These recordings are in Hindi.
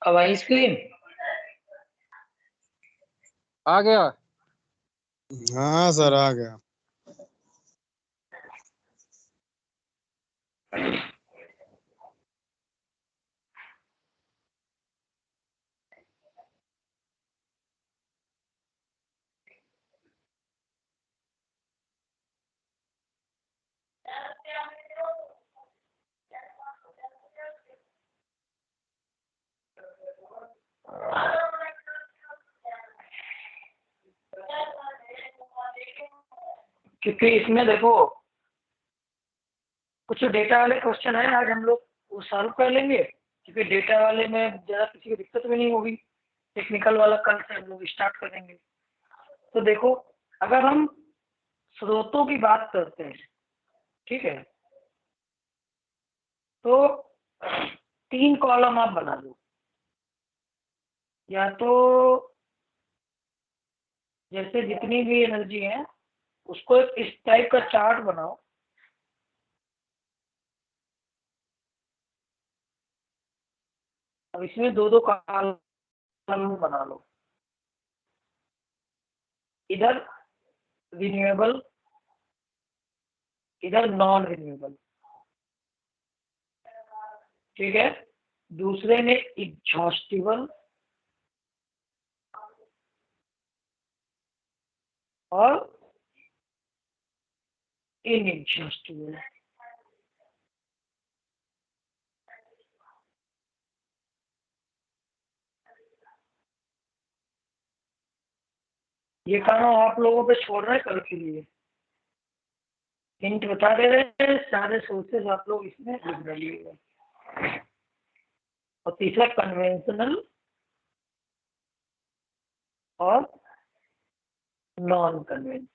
अब आई स्क्रीन? आ गया। हाँ सर आ गया। क्योंकि इसमें देखो कुछ डेटा वाले क्वेश्चन है, आज हम लोग वो सॉल्व कर लेंगे, क्योंकि डेटा वाले में ज़्यादा किसी को दिक्कत भी नहीं होगी। टेक्निकल वाला कल से हम लोग स्टार्ट करेंगे। तो देखो, अगर हम स्रोतों की बात करते हैं, ठीक है, तो 3 कॉलम आप बना दो। या तो जैसे जितनी भी एनर्जी है उसको इस टाइप का चार्ट बनाओ। अब इसमें 2-2 कॉलम बना लो, इधर रिन्यूएबल, इधर नॉन रिन्यूएबल, ठीक है। दूसरे में एग्जॉस्टिबल और इनएग्जॉस्टिबल। ये काम आप लोगों पे छोड़ रहे हैं कल के लिए। हिंट बता दे रहे हैं, सारे सोर्सेस आप लोग इसमें लिख डालिएगा। और तीसरा कन्वेंशनल और नॉन कन्वेंशनल,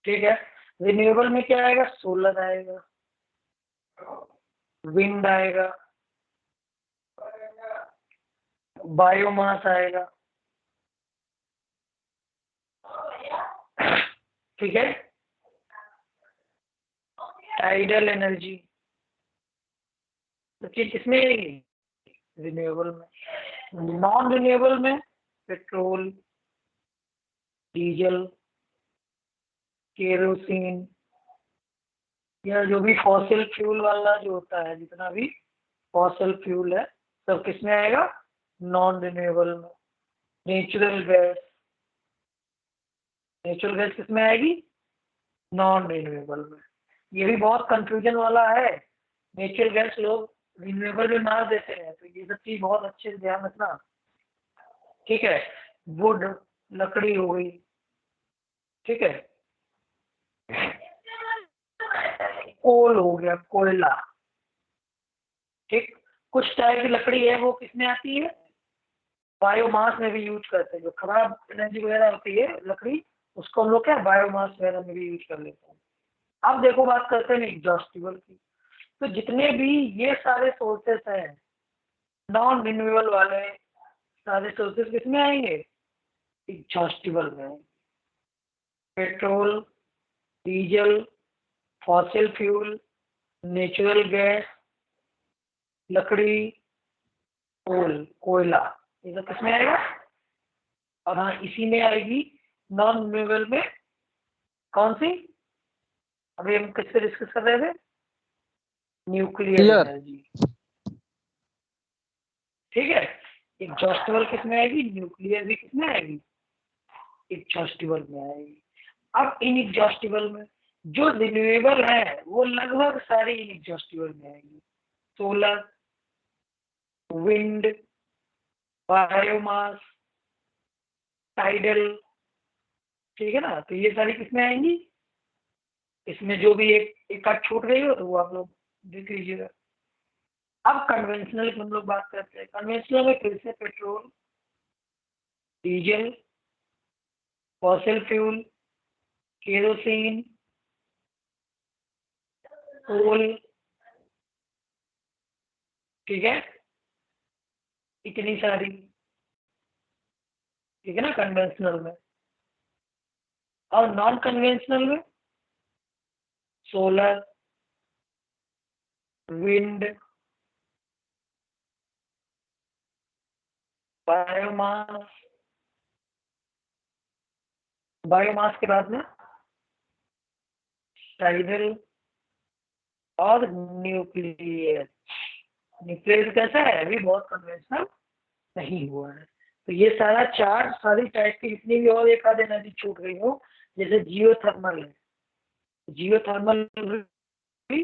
ठीक है। रिन्यूएबल में क्या आएगा? सोलर आएगा, विंड आएगा, बायोमास आएगा, ठीक है। टाइडल एनर्जी तो किसमें आएगी? रिन्यूएबल में। नॉन रिन्यूएबल में पेट्रोल, डीजल, केरोसिन, या जो भी फॉसिल फ्यूल वाला जो होता है, जितना भी फॉसिल फ्यूल है सब किसमें आएगा? नॉन रिन्यूएबल में। नेचुरल गैस, नेचुरल गैस किसमें आएगी? नॉन रिन्यूएबल में। ये भी बहुत कंफ्यूजन वाला है। नेचुरल गैस लोग रिन्यूएबल में मार देते हैं, तो ये सब चीज बहुत अच्छे से ध्यान रखना, ठीक है। वुड, लकड़ी हो गई, ठीक है। कोल हो गया, कोयला, ठीक। कुछ टाइप की लकड़ी है वो किसमें आती है? बायोमास में भी यूज करते हैं। जो खराब एनर्जी वगैरह होती है लकड़ी, उसको हम लोग क्या बायोमास वगैरह में भी यूज कर लेते हैं। अब देखो बात करते हैं एग्जॉस्टिबल की। तो जितने भी ये सारे सोर्सेस हैं नॉन रिन्यूएबल वाले, सारे सोर्सेस किसमें आएंगे? एग्जॉस्टिबल में। Petrol, diesel, fossil fuel, natural gas, लकड़ी, कोल, कोयला, ये सब किसमें आएगा? और हाँ, इसी में आएगी नॉन रिन्यूएबल में कौन सी? अभी हम किससे डिस्कस कर रहे थे? न्यूक्लियर एनर्जी, ठीक है। एग्जॉस्टिबल किसमें आएगी? न्यूक्लियर भी किसमें आएगी? एग्जॉस्टिबल में आएगी। अब इनएग्जॉस्टिबल में जो रिन्यूएबल है वो लगभग सारी इनएग्जॉस्टिबल में आएगी। सोलर, विंड, बायोमास, टाइडल, ठीक है ना। तो ये सारी किसमें आएंगी? इसमें जो भी एक आध छूट गई हो तो वो आप लोग देख लीजिएगा। अब कन्वेंशनल की हम लोग बात करते हैं। कन्वेंशनल में फिर से petrol, diesel, fossil fuel, kerosene, coal, ठीक है, इतनी सारी। ठीक है ना, कन्वेंशनल में। और नॉन कन्वेंशनल में सोलर, विंड, बायोमास, बायोमास के बाद में टाइडल और न्यूक्लियर। न्यूक्लियर कैसा है, अभी बहुत कन्वेंशनल नहीं हुआ है। तो ये सारी टाइप की जितनी भी और एक आध एनर्जी छूट गई हो, जैसे जियोथर्मल है। जियोथर्मल भी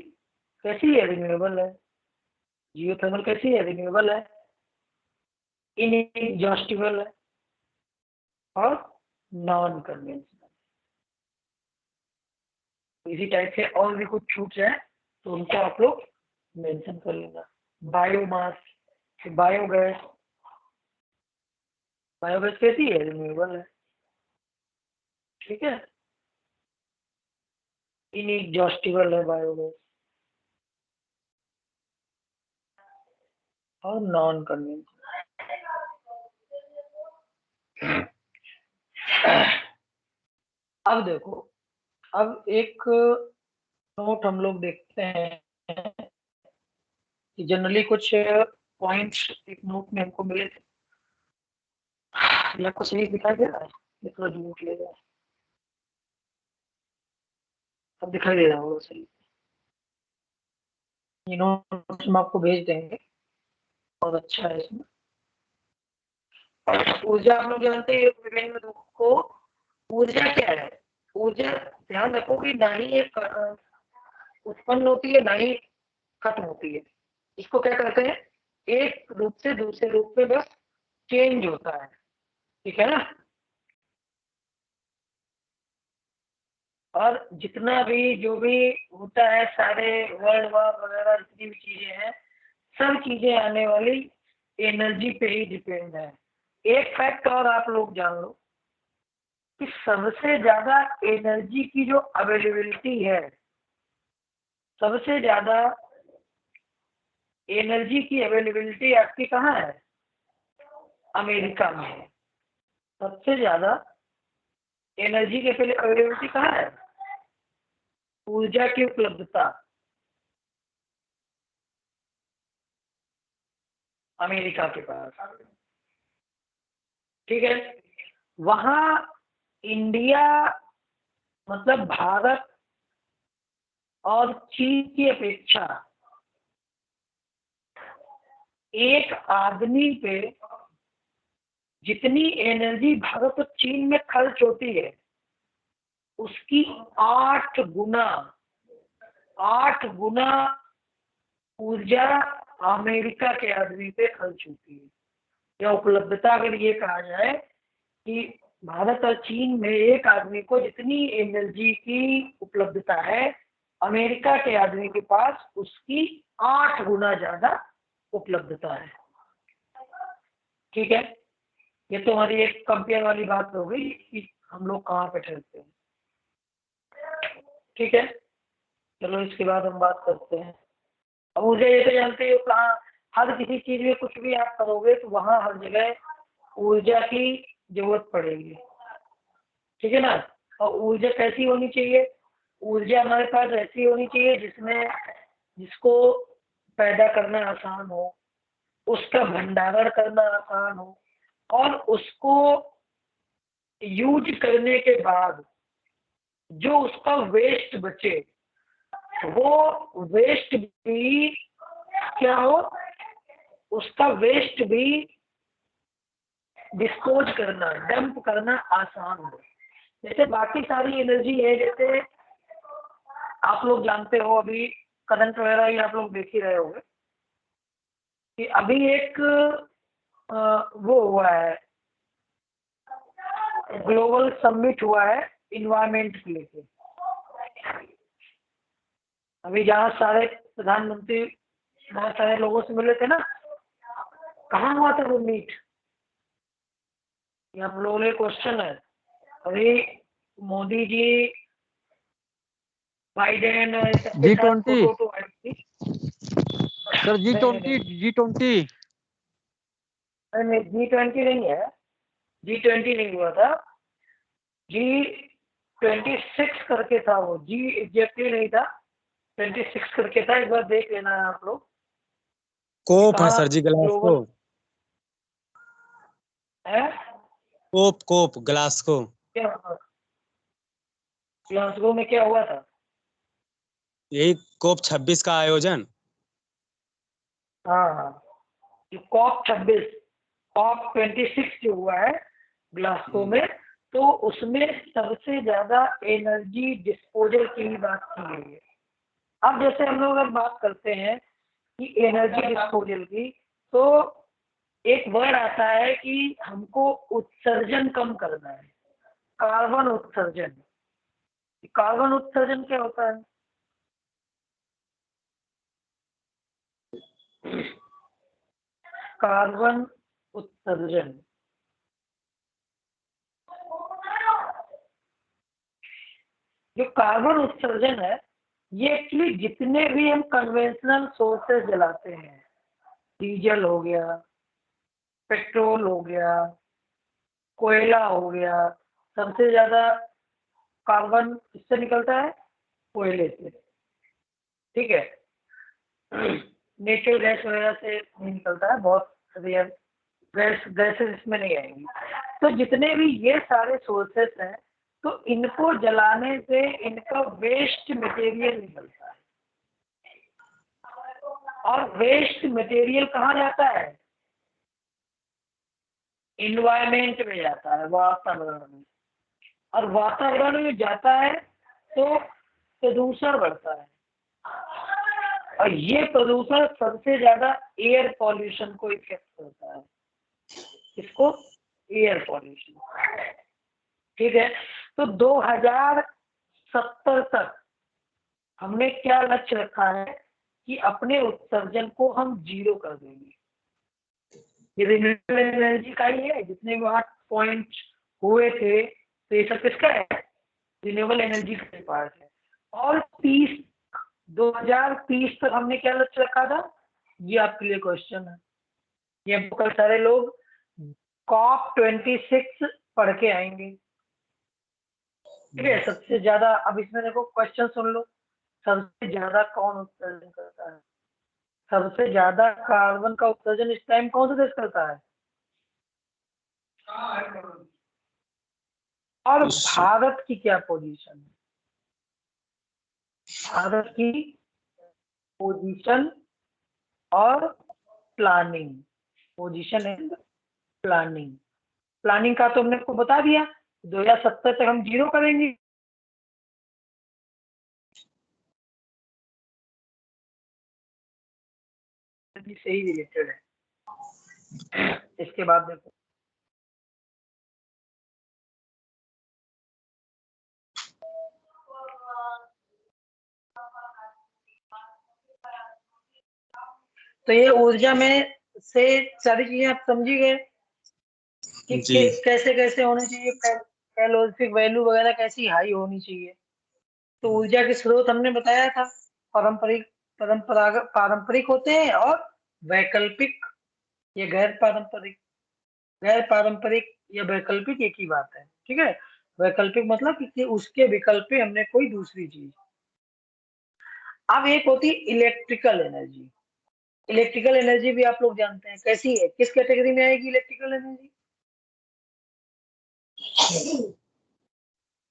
कैसी है, रिन्यूएबल है। जियोथर्मल कैसी है, रिन्यूएबल है, इनएग्जॉस्टिबल है और नॉन कन्वेंशनल। इसी टाइप से और भी कुछ छूट जाए तो उनको आप लोग मेंशन कर लेना। बायोमास, बायोगैस, बायोगैस कैसी है, रिन्यूएबल है, ठीक है, इनएग्जॉस्टिबल है बायोगैस और नॉन कन्वेंशनल। अब देखो, अब एक नोट हम लोग देखते हैं कि जनरली कुछ पॉइंट्स एक नोट में हमको मिले थे। आपको सही दिखाई दे रहा है, ये थोड़ा झूठ ले रहा है, अब दिखाई दे रहा होगा सही। ये नोट हम आपको भेज देंगे, और अच्छा है इसमें। ऊर्जा आप लोग जानते हैं विभिन्न रूप को। ऊर्जा क्या है, ऊर्जा ध्यान रखो कि ना ही एक उत्पन्न होती है ना ही खत्म होती है। इसको क्या कहते हैं, एक रूप से दूसरे रूप में बस चेंज होता है, ठीक है ना। और जितना भी जो भी होता है, सारे वर्ल्ड वॉर वगैरह जितनी भी चीजें हैं, सब चीजें आने वाली एनर्जी पे ही डिपेंड है। एक फैक्ट और आप लोग जान लो कि सबसे ज्यादा एनर्जी की जो अवेलेबिलिटी है, सबसे ज्यादा एनर्जी की अवेलेबिलिटी आपकी कहाँ है, अमेरिका में है। सबसे ज्यादा एनर्जी की अवेलेबिलिटी कहाँ है, ऊर्जा की उपलब्धता अमेरिका के पास, ठीक है। वहां इंडिया मतलब भारत और चीन की अपेक्षा एक आदमी पे जितनी एनर्जी भारत और चीन में खर्च होती है, उसकी 8 गुना ऊर्जा अमेरिका के आदमी पे खर्च होती है। या उपलब्धता अगर ये कहा जाए कि भारत और चीन में एक आदमी को जितनी एनर्जी की उपलब्धता है, अमेरिका के आदमी के पास उसकी 8 गुना ज्यादा उपलब्धता है, ठीक है। ये तो हमारी एक कंपेयर वाली बात हो गई कि हम लोग कहाँ पे ठहरते हैं, ठीक है। चलो इसके बाद हम बात करते हैं। अब मुझे ये तो जानते हो, कहाँ हर किसी चीज में कुछ भी आप करोगे तो वहां हर जगह ऊर्जा की जरूरत पड़ेगी, ठीक है ना। और ऊर्जा कैसी होनी चाहिए, ऊर्जा हमारे पास ऐसी होनी चाहिए जिसको पैदा करना आसान हो, उसका भंडारण करना आसान हो, और उसको यूज करने के बाद जो उसका वेस्ट बचे, वो वेस्ट भी क्या हो, उसका वेस्ट भी डिस्पोज करना, डंप करना आसान हो। जैसे बाकी सारी एनर्जी है, जैसे आप लोग जानते हो अभी करंट वगैरह ही आप लोग देख ही रहे होंगे कि अभी एक वो हुआ है, ग्लोबल समिट हुआ है इन्वायरमेंट के लेके। अभी जहाँ सारे प्रधानमंत्री बहुत सारे लोगों से मिले थे ना, कहाँ हुआ था वो मीट, ये हम लोगों ने क्वेश्चन है। अभी मोदी जी, बाइडेन सबके साथ G20 फोटो आई थी। सर, G20 नहीं, G20 G20 नहीं है, G20 नहीं हुआ था, G26 करके था वो, G एग्जैक्टली नहीं था, 26 करके था, एक बार देख लेना है आप लोग। कोप है कहाँ सर जी, ग्लासको। ग्लोबल है, कोप कोप ग्लासको। क्या हुआ? ग्लासगो में क्या हुआ था? यही कोप 26 का आयोजन। हाँ हाँ, COP 26, COP 26 जो हुआ है ग्लासगो में, तो उसमें सबसे ज्यादा एनर्जी डिस्पोजल की बात की गई है। अब जैसे हम लोग अगर बात करते हैं कि एनर्जी डिस्पोजल की, तो एक वर्ड आता है कि हमको उत्सर्जन कम करना है, कार्बन उत्सर्जन। कार्बन उत्सर्जन क्या होता है? कार्बन उत्सर्जन, जो कार्बन उत्सर्जन है, ये एक्चुअली जितने भी हम कन्वेंशनल सोर्सेज जलाते हैं, डीजल हो गया, पेट्रोल हो गया, कोयला हो गया, सबसे ज्यादा कार्बन किससे निकलता है? कोयले से, ठीक है। नेचुरल गैस वगैरह से नहीं निकलता है, बहुत रेयर गैसेस इसमें नहीं आएंगी। तो जितने भी ये सारे सोर्सेस हैं, तो इनको जलाने से इनका वेस्ट मटेरियल निकलता है, और वेस्ट मटेरियल कहाँ जाता है? इन्वायरमेंट में जाता है, वातावरण में। और वातावरण में जाता है तो प्रदूषण बढ़ता है, और ये प्रदूषण सबसे ज्यादा एयर पॉल्यूशन को इफेक्ट करता है। इसको एयर पॉल्यूशन, ठीक है। तो 2070 तक हमने क्या लक्ष्य रखा है कि अपने उत्सर्जन को हम जीरो कर देंगे। ये रिन्यूएबल एनर्जी का ही है, जितने भी 8 पॉइंट हुए थे, तो ये सब किसका है? रिन्यूएबल एनर्जी का पार्ट है। और 2030 तक हमने क्या लक्ष्य रखा था? ये आपके लिए क्वेश्चन है, ये कल सारे लोग COP 26 पढ़ के आएंगे, ठीक है। सबसे ज्यादा, अब इसमें देखो क्वेश्चन सुन लो, सबसे ज्यादा कौन उत्सर्जन करता है? सबसे ज्यादा कार्बन का उत्सर्जन इस टाइम कौन सा देश करता है? और भारत की क्या पोजीशन है? भारत की पोजीशन और planning, position and planning. Planning का तो हमने आपको बता दिया, 2070 तक हम जीरो करेंगे। से ही रिलेटेड है। इसके बाद देखो, तो ये ऊर्जा में से सारी चीजें आप समझी गए कि जी। कैसे कैसे होनी चाहिए, कैलोरीफिक वैल्यू वगैरह कैसी हाई होनी चाहिए। तो ऊर्जा के स्रोत हमने बताया था, पारंपरिक, परंपरागत, पारंपरिक होते हैं, और वैकल्पिक या गैर पारंपरिक। गैर पारंपरिक या वैकल्पिक एक ही बात है, ठीक है। वैकल्पिक मतलब कि उसके विकल्प पे हमने कोई दूसरी चीज। अब एक होती है इलेक्ट्रिकल एनर्जी। इलेक्ट्रिकल एनर्जी भी आप लोग जानते हैं कैसी है, किस कैटेगरी में आएगी electrical energy?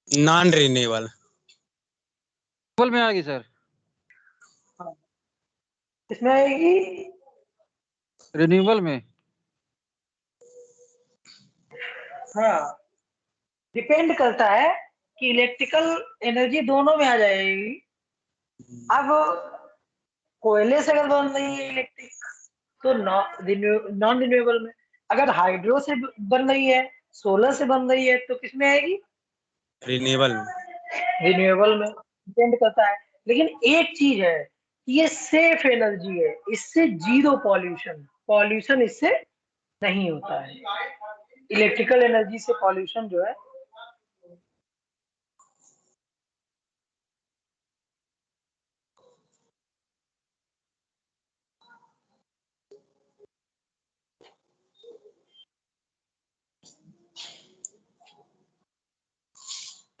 Non renewable. Renewable में आ गई सर। हाँ, किसमें आएगी? रिन्यूएबल में। हाँ, डिपेंड करता है कि इलेक्ट्रिकल एनर्जी दोनों में आ जाएगी। अब कोयले से अगर बन रही है इलेक्ट्रिक, तो नॉन रिन्यूएबल में। अगर हाइड्रो से बन रही है, सोलर से बन रही है, तो किसमें आएगी? रिन्यूएबल। रिन्यूएबल में। डिपेंड करता है। लेकिन एक चीज है, ये सेफ एनर्जी है, इससे जीरो पॉल्यूशन, पॉल्यूशन इससे नहीं होता है। इलेक्ट्रिकल एनर्जी से पॉल्यूशन जो है,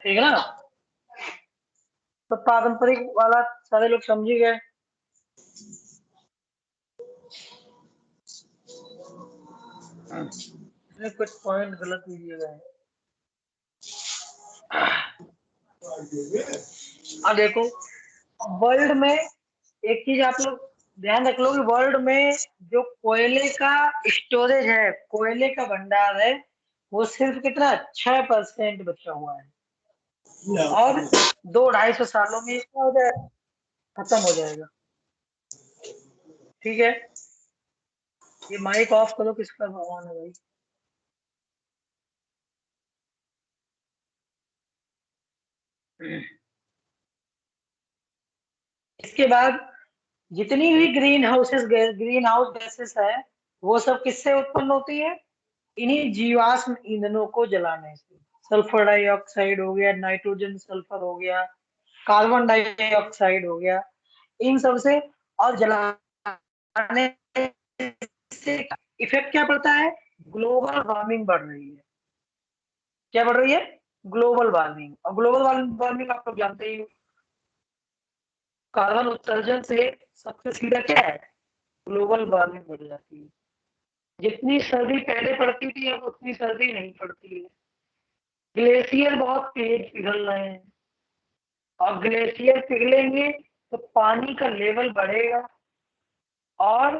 ठीक है ना। तो पारंपरिक वाला सारे लोग समझ ही गए। इसमें कुछ पॉइंट गलत दिए गए हैं। अब देखो, वर्ल्ड में एक चीज आप लोग ध्यान रख लो कि वर्ल्ड में जो कोयले का स्टोरेज है, कोयले का भंडार है, वो सिर्फ कितना 6% बचा हुआ है, और 200-250 सालों में इसका हो जाएगा, खत्म हो जाएगा। ठीक है, ये माइक ऑफ करो, किसका भगवान है भाई। इसके बाद जितनी भी ग्रीन हाउस गैसेस है, वो सब किससे उत्पन्न होती है? इन्हीं जीवाश्म ईंधनों को जलाने से। सल्फर डाइऑक्साइड हो गया, नाइट्रोजन सल्फर हो गया, कार्बन डाइऑक्साइड हो गया, इन सब से। और जलाने से इफेक्ट क्या पड़ता है? ग्लोबल वार्मिंग बढ़ रही है। क्या बढ़ रही है? Global warming. और ग्लोबल वार्मिंग आप लोग जानते ही हो, कार्बन उत्सर्जन से सबसे सीधा क्या है? ग्लोबल वार्मिंग बढ़ जाती है। जितनी सर्दी पहले पड़ती थी, अब उतनी सर्दी नहीं पड़ती है। ग्लेशियर बहुत तेज पिघल रहे हैं, और ग्लेशियर पिघलेंगे तो पानी का लेवल बढ़ेगा। और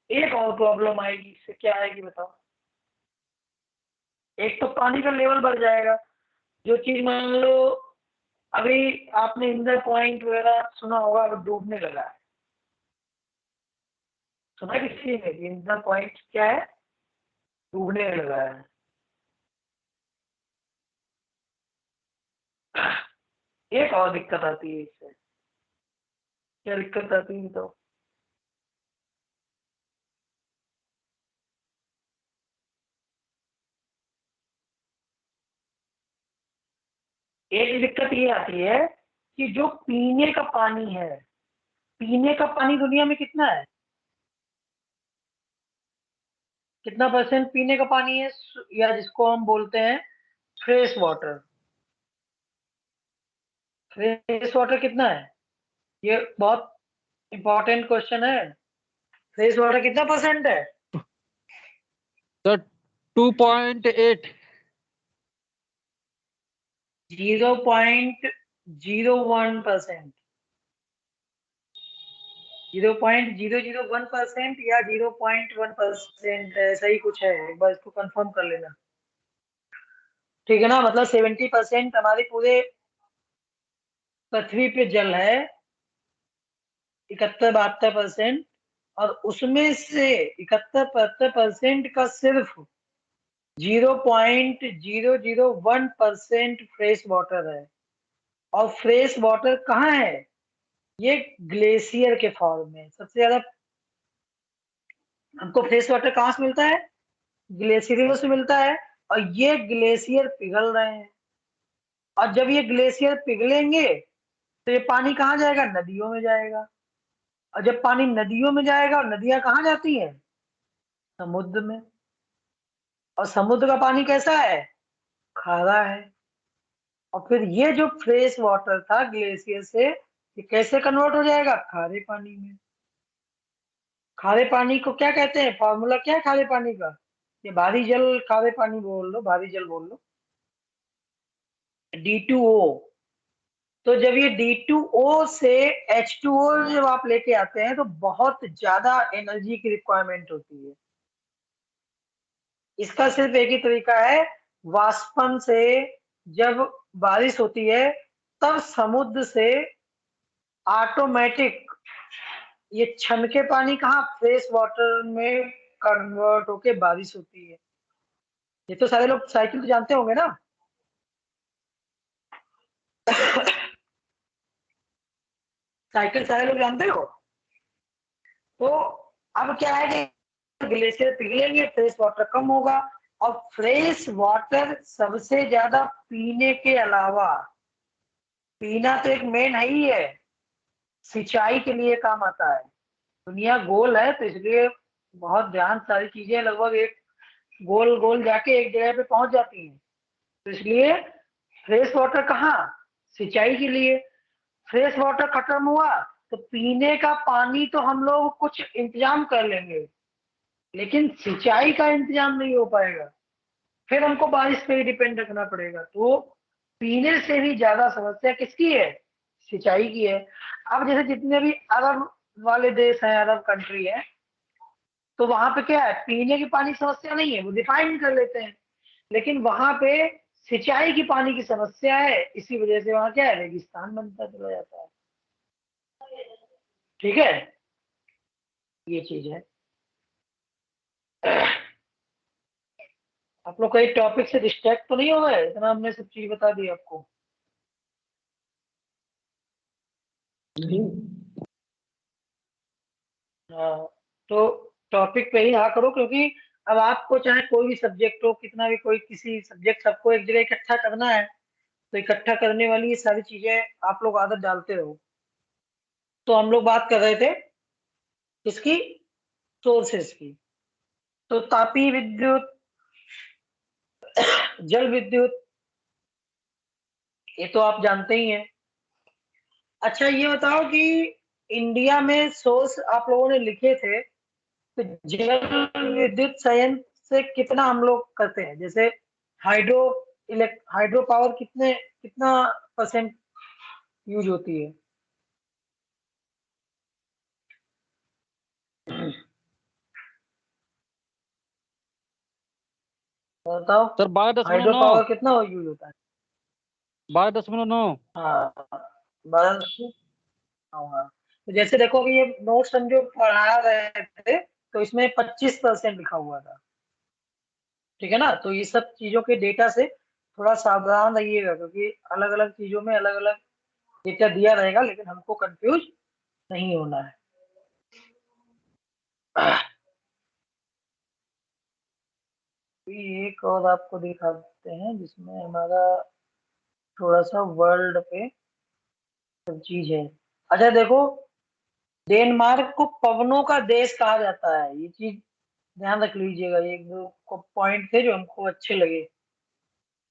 एक और प्रॉब्लम आएगी, इससे क्या आएगी बताओ? एक तो पानी का लेवल बढ़ जाएगा, जो चीज मान लो अभी आपने इंदर पॉइंट वगैरह सुना होगा, अब डूबने लगा है। सुना किसी ने कि इंदर पॉइंट क्या है? डूबने लगा है। एक और दिक्कत आती है इससे। क्या दिक्कत आती है तो? एक दिक्कत ये आती है कि जो पीने का पानी है, पीने का पानी दुनिया में कितना है? कितना परसेंट पीने का पानी है, या जिसको हम बोलते हैं फ्रेश वाटर? फ्रेश वाटर कितना है? ये बहुत इंपॉर्टेंट क्वेश्चन है। फ्रेश वाटर कितना परसेंट है? सर 2.8। 0.01%। 0.001% या 0.1%, ऐसा ही कुछ है। एक बार इसको कंफर्म कर लेना। ठीक है ना, मतलब 70% हमारे पूरे पृथ्वी पे जल है, 71-72%। और उसमें से 71-72% का सिर्फ 0.001% फ्रेश वाटर है। और फ्रेश वाटर कहाँ है? ये ग्लेशियर के फॉर्म में। सबसे ज्यादा हमको फ्रेश वाटर कहाँ से मिलता है? ग्लेशियरों से मिलता है। और ये ग्लेशियर पिघल रहे हैं, और जब ये ग्लेशियर पिघलेंगे तो ये पानी कहाँ जाएगा? नदियों में जाएगा। और जब पानी नदियों में जाएगा, और नदियां कहाँ जाती हैं? समुद्र में। और समुद्र का पानी कैसा है? खारा है। और फिर ये जो फ्रेश वाटर था ग्लेशियर से, ये कैसे कन्वर्ट हो जाएगा? खारे पानी में। खारे पानी को क्या कहते हैं? फॉर्मूला क्या है खारे पानी का? ये भारी जल खारे पानी बोल लो, भारी जल बोल लो, D2O। तो जब ये D2O से H2O जब आप लेके आते हैं, तो बहुत ज्यादा एनर्जी की रिक्वायरमेंट होती है। इसका सिर्फ एक ही तरीका है, वाष्पन से। जब बारिश होती है, तब समुद्र से ऑटोमेटिक ये छनके पानी कहाँ? फ्रेश वाटर में कन्वर्ट होके बारिश होती है। ये तो सारे लोग साइकिल तो जानते होंगे ना। साइकिल सारे लोग जानते हो। तो अब क्या है कि ग्लेशियर पिघलेंगे, फ्रेश वाटर कम होगा। और फ्रेश वाटर सबसे ज्यादा पीने के अलावा, पीना तो एक मेन है ही है, सिंचाई के लिए काम आता है। दुनिया गोल है, तो इसलिए बहुत ध्यान, सारी चीजें लगभग एक गोल गोल जाके एक जगह पे पहुंच जाती हैं। तो इसलिए फ्रेश वाटर कहाँ? सिंचाई के लिए। फ्रेश वाटर खत्म हुआ तो पीने का पानी तो हम लोग कुछ इंतजाम कर लेंगे, लेकिन सिंचाई का इंतजाम नहीं हो पाएगा, फिर हमको बारिश पे ही डिपेंड रखना पड़ेगा। तो पीने से भी ज्यादा समस्या किसकी है? सिंचाई की है। अब जैसे जितने भी अरब वाले देश हैं, अरब कंट्री है, तो वहां पे क्या है, पीने की पानी की समस्या नहीं है, वो रिफाइन कर लेते हैं। लेकिन वहां पे सिंचाई की पानी की समस्या है, इसी वजह से वहां क्या है, रेगिस्तान बनता चला जाता है। ठीक है, ये चीज है। आप लोग कहीं टॉपिक से डिस्ट्रैक्ट तो नहीं हो गए? इतना हमने सब चीज बता दी आपको। हाँ, तो टॉपिक पे ही हाँ करो, क्योंकि अब आपको चाहे कोई भी सब्जेक्ट हो, कितना भी कोई किसी सब्जेक्ट, सबको एक जगह इकट्ठा करना है, तो इकट्ठा करने वाली ये सारी चीजें आप लोग आदत डालते रहो। तो हम लोग बात कर रहे थे इसकी, सोर्सेस की। तो तापीय विद्युत, जल विद्युत, ये तो आप जानते ही हैं। अच्छा ये बताओ कि इंडिया में सोर्स आप लोगों ने लिखे थे, तो जल विद्युत संयंत्र से कितना हम लोग करते हैं? जैसे हाइड्रो हाइड्रो पावर कितना परसेंट यूज होती है? बताओ, सर 12.9। हाइड्रो पावर कितना यूज होता है? 12.9। हाँ, बस। हाँ, तो जैसे देखो कि ये नोट्स हम जो पढ़ा रहे थे, तो इसमें 25% लिखा हुआ था। ठीक है ना? तो ये सब चीजों के डेटा से थोड़ा सावधान रहिएगा, क्योंकि अलग अलग चीजों में अलग अलग डेटा दिया रहेगा, लेकिन हमको कंफ्यूज नहीं होना है। अभी एक और आपको दिखाते हैं जिसमें हमारा थोड़ा सा वर्ल्ड पे सब चीज है। अच्छा देखो, डेनमार्क को पवनों का देश कहा जाता है, ये चीज ध्यान रख लीजिएगा। ये एक दो पॉइंट थे जो हमको अच्छे लगे।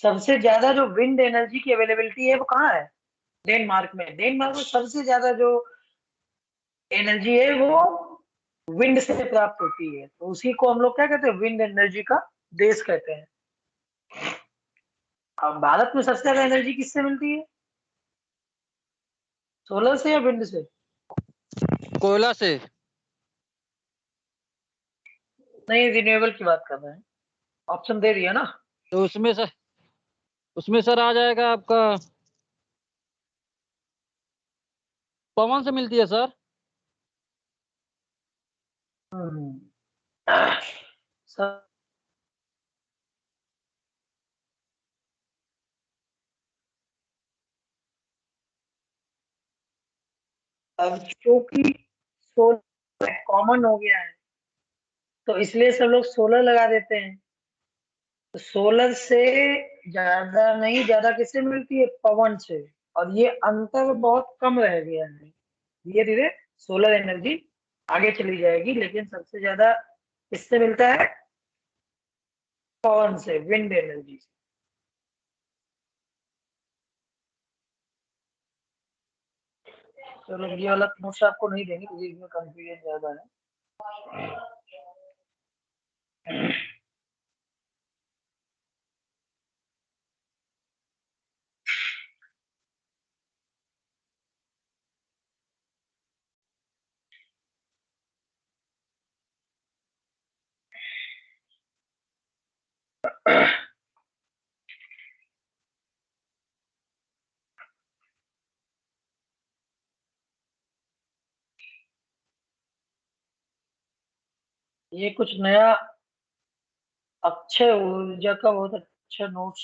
सबसे ज्यादा जो विंड एनर्जी की अवेलेबिलिटी है वो कहाँ है? डेनमार्क में। डेनमार्क में सबसे ज्यादा जो एनर्जी है वो विंड से प्राप्त होती है, तो उसी को हम लोग क्या कहते हैं, विंड एनर्जी का देश कहते हैं। अब भारत में सबसे ज्यादा एनर्जी किससे मिलती है? सोलर से या विंड से? कोयला से। नहीं, रिन्यूएबल की बात कर रहे हैं, ऑप्शन दे दिया ना। तो उसमें सर आ जाएगा आपका, पवन से मिलती है सर। हम्म। सब अब क्योंकि सोलर कॉमन हो गया है, तो इसलिए सब लोग सोलर लगा देते हैं। तो सोलर से ज्यादा नहीं, ज्यादा किससे मिलती है? पवन से। और ये अंतर बहुत कम रह गया है। धीरे धीरे सोलर एनर्जी आगे चली जाएगी, लेकिन सबसे ज्यादा किससे मिलता है? पवन से, विंड एनर्जी से। चलो ये वाला नोट्स आपको नहीं देंगे, क्योंकि इसमें कंफ्यूजन ज्यादा है। ये कुछ नया अक्षय ऊर्जा का बहुत अच्छा नोट्स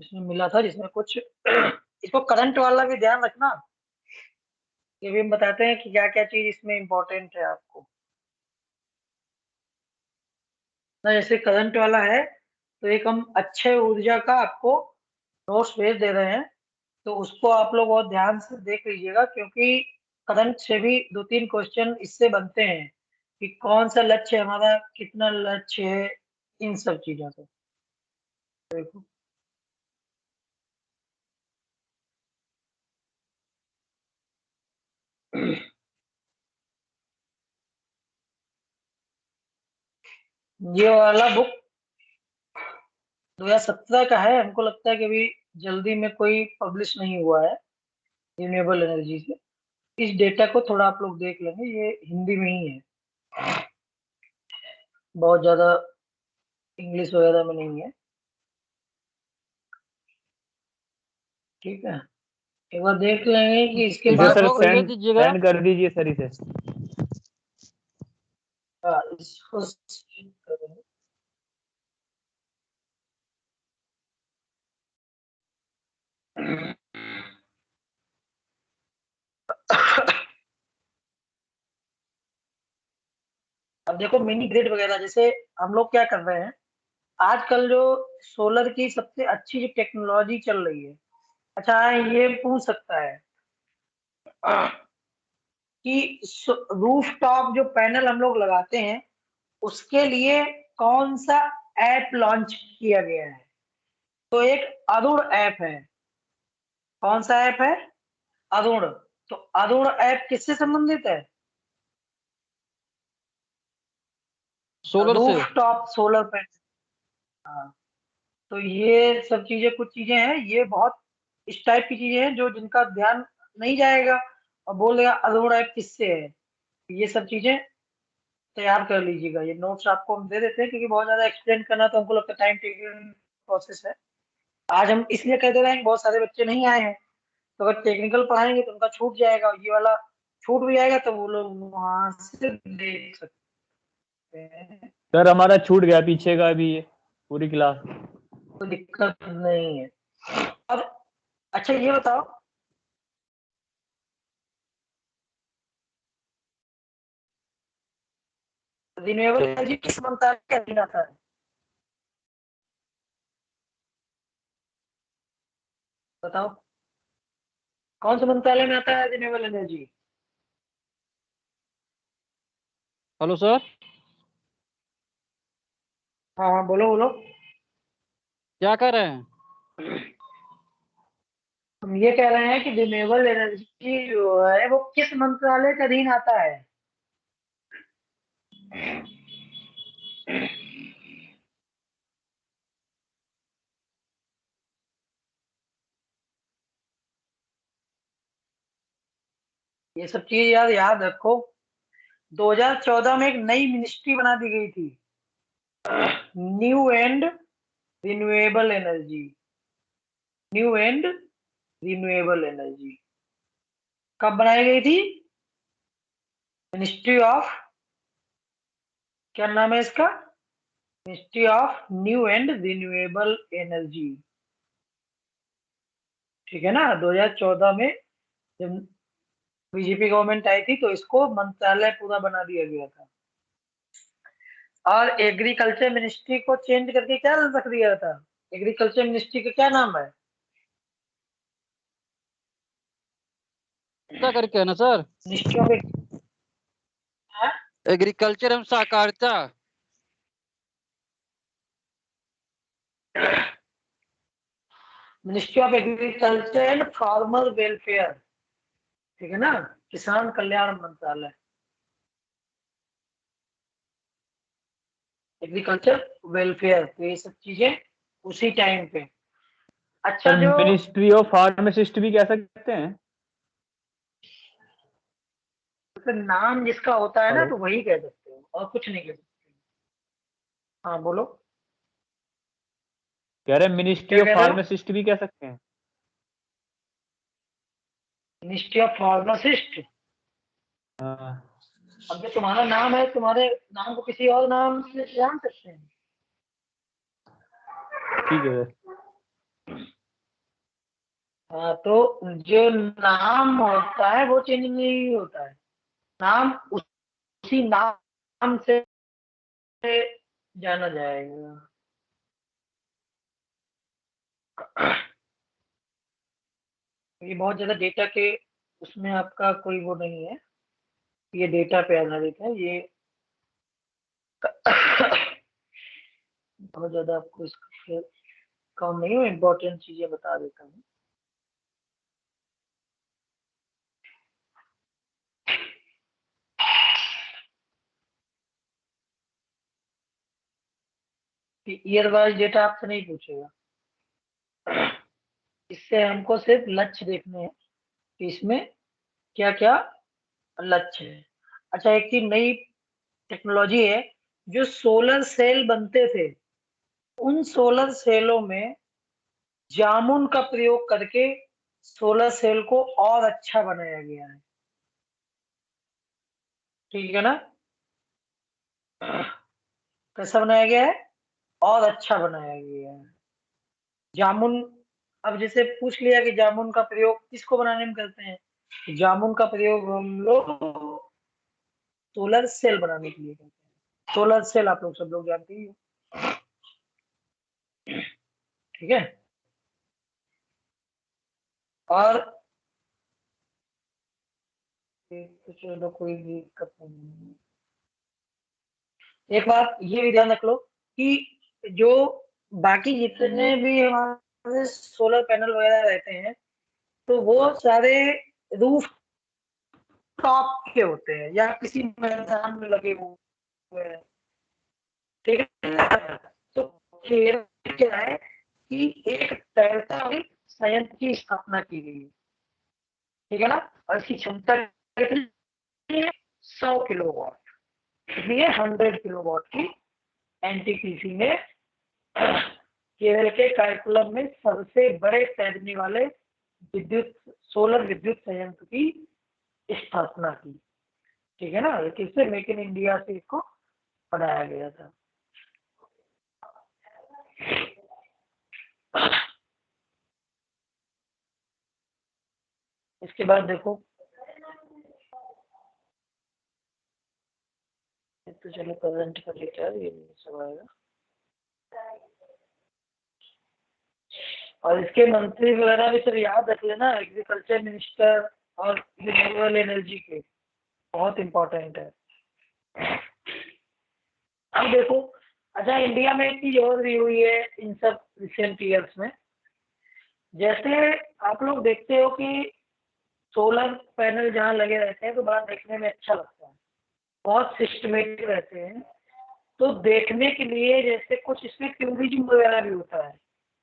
इसमें मिला था, जिसमें कुछ इसको करंट वाला भी ध्यान रखना। ये भी हम बताते हैं कि क्या क्या चीज इसमें इम्पोर्टेंट है आपको ना। जैसे करंट वाला है, तो एक हम अक्षय ऊर्जा का आपको नोट्स भेज दे रहे हैं, तो उसको आप लोग बहुत ध्यान से देख लीजिएगा, क्योंकि करंट से भी दो तीन क्वेश्चन इससे बनते हैं कि कौन सा लक्ष्य है हमारा, कितना लक्ष्य है, इन सब चीजों से। देखो, ये वाला बुक 2017 का है। हमको लगता है कि अभी जल्दी में कोई पब्लिश नहीं हुआ है रिन्यूएबल एनर्जी से। इस डेटा को थोड़ा आप लोग देख लेंगे, ये हिंदी में ही है, बहुत ज्यादा इंग्लिश वगैरह में नहीं है। ठीक है, एक बार देख लेंगे कि इसके इसे बाद सर लोग भेज सेंड दीजिएगा। सेंड कर दीजिए सर इसे। इसको send करेंगे। अब देखो मिनी ग्रिड वगैरह, जैसे हम लोग क्या कर रहे हैं आजकल, जो सोलर की सबसे अच्छी जो टेक्नोलॉजी चल रही है। अच्छा, ये पूछ सकता है कि रूफ टॉप जो पैनल हम लोग लगाते हैं उसके लिए कौन सा ऐप लॉन्च किया गया है? तो एक अरुण ऐप है। कौन सा ऐप है? अरुण। तो अरुण ऐप किससे संबंधित है? सोलर से। Roof top solar panel. हाँ, तो ये सब चीजें, कुछ चीजें हैं, ये बहुत इस टाइप की चीजें हैं जो जिनका ध्यान नहीं जाएगा और बोलेगा अरुण ऐप किससे है। ये सब चीजें तैयार कर लीजिएगा। ये नोट्स आपको हम दे देते हैं क्योंकि बहुत ज्यादा एक्सप्लेन करना तो हमको लगता है टाइम टेकिंग प्रोसेस है। आज हम इसलिए कह दे रहे हैं कि बहुत सारे बच्चे नहीं आए हैं, तो अगर टेक्निकल पढ़ाएंगे तो उनका छूट जाएगा, और ये वाला छूट भी जाएगा तो वो लोग वहां से देख सकते हैं। सर हमारा छूट गया पीछे का अभी ये पूरी क्लास। कोई दिक्कत नहीं है। अब अच्छा ये बताओ, रिन्यूएबल एनर्जी किस मंत्रालय के अधीन आता है? बताओ, कौन से मंत्रालय में आता है रिन्यूएबल एनर्जी? Hello sir. हाँ हाँ, बोलो बोलो। क्या कर रहे हैं? हम ये कह रहे हैं कि रिन्यूएबल एनर्जी जो है वो किस मंत्रालय के अधीन आता है? ये सब चीज यार याद रखो। 2014 में एक नई मिनिस्ट्री बना दी गई थी, new and renewable energy. New and renewable energy कब बनाई गई थी? मिनिस्ट्री ऑफ, क्या नाम है इसका? Ministry of new and renewable energy. ठीक है ना? 2014 में जब बीजेपी गवर्नमेंट आई थी तो इसको मंत्रालय पूरा बना दिया गया था, और एग्रीकल्चर मिनिस्ट्री को चेंज करके क्या रख दिया था? एग्रीकल्चर मिनिस्ट्री का क्या नाम है? क्या करके है ना सर? मिनिस्ट्री ऑफ, एग्रीकल्चर एवं सहकारिता। Ministry of agriculture and farmer welfare. ठीक है ना? किसान कल्याण मंत्रालय, एग्रीकल्चर वेलफेयर। तो ये सब चीजें उसी टाइम पे। अच्छा, सर जो मिनिस्ट्री ऑफ फार्मासिस्ट भी कह सकते हैं। नाम जिसका होता है ना हेलो। तो वही कह सकते हो, और कुछ नहीं कह सकते। हाँ बोलो, कह रहे हैं मिनिस्ट्री क्या ऑफ कह रहे हो? फार्मासिस्ट भी कह सकते हैं। Ministry of pharmacist. हाँ अब जो तुम्हारा नाम है, तुम्हारे नाम को किसी और नाम से जान सकते हैं? ठीक है सर। हाँ, तो जो नाम होता है वो चेंज नहीं होता है। नाम उसी नाम से जाना जाएगा। ये बहुत ज्यादा डेटा के उसमें आपका कोई वो नहीं है, ये डेटा पे आधारित है ये। बहुत ज्यादा आपको इसका काम नहीं है, इम्पोर्टेंट चीजें बता देता हूँ। कि ईयर वाइज डेटा आपसे नहीं पूछेगा। इससे हमको सिर्फ लक्ष्य देखने हैं कि इसमें क्या क्या लक्ष्य है। अच्छा, एक चीज नई टेक्नोलॉजी है, जो सोलर सेल बनते थे उन सोलर सेलों में जामुन का प्रयोग करके सोलर सेल को और अच्छा बनाया गया है। ठीक है ना? कैसा बनाया गया है? और अच्छा बनाया गया है। जामुन, अब जैसे पूछ लिया कि जामुन का प्रयोग किसको बनाने में करते हैं, जामुन का प्रयोग हम लोग सोलर सेल बनाने के लिए करते हैं। सोलर सेल आप लोग सब लोग जानते ही हो। ठीक है। और तो चलो कोई दिक्कत नहीं है। एक बात ये भी ध्यान रख लो कि जो बाकी जितने भी हमारे सोलर पैनल वगैरह रहते हैं तो वो सारे रूफ टॉप के होते हैं या किसी मैदान में लगे हुए हैं। ठीक है। तो फिर क्या है कि एक तैरता हुई संयंत्र की स्थापना की गई है। ठीक है ना? और इसकी क्षमता कितनी है? 100 किलोवाट। इसलिए 100 किलोवाट की एनटीपीसी ने केरल के कार्यकुलम में सबसे बड़े तैरने वाले विद्युत सोलर विद्युत संयंत्र की स्थापना की। ठीक है ना? किससे? मेक इन इंडिया से इसको बनाया गया था। इसके बाद देखो, तो चलो प्रेजेंट कर लेते हैं, ये सब आएगा। और इसके मंत्री वगैरह भी सब याद रख लेना, एग्रीकल्चर मिनिस्टर और रिन्यूएबल एनर्जी के, बहुत इंपॉर्टेंट है। अब देखो, अच्छा इंडिया में एक चीज और भी हुई है इन सब रिसेंट ईयर्स में। जैसे आप लोग देखते हो कि सोलर पैनल जहाँ लगे रहते हैं तो बड़ा देखने में अच्छा लगता है, बहुत सिस्टमेटिक रहते हैं। तो देखने के लिए जैसे कुछ इसमें टूरिज्म वगैरह भी होता है।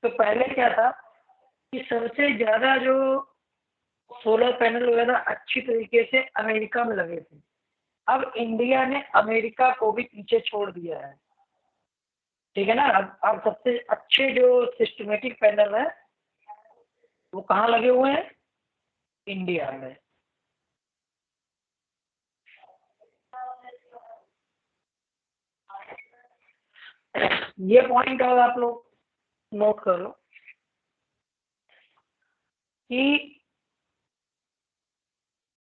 तो पहले क्या था कि सबसे ज्यादा जो सोलर पैनल वगैरह अच्छी तरीके से अमेरिका में लगे थे। अब इंडिया ने अमेरिका को भी पीछे छोड़ दिया है। ठीक है ना? अब सबसे अच्छे जो सिस्टमेटिक पैनल है वो कहाँ लगे हुए हैं? इंडिया में। ये पॉइंट और आप लोग नोट कर लो कि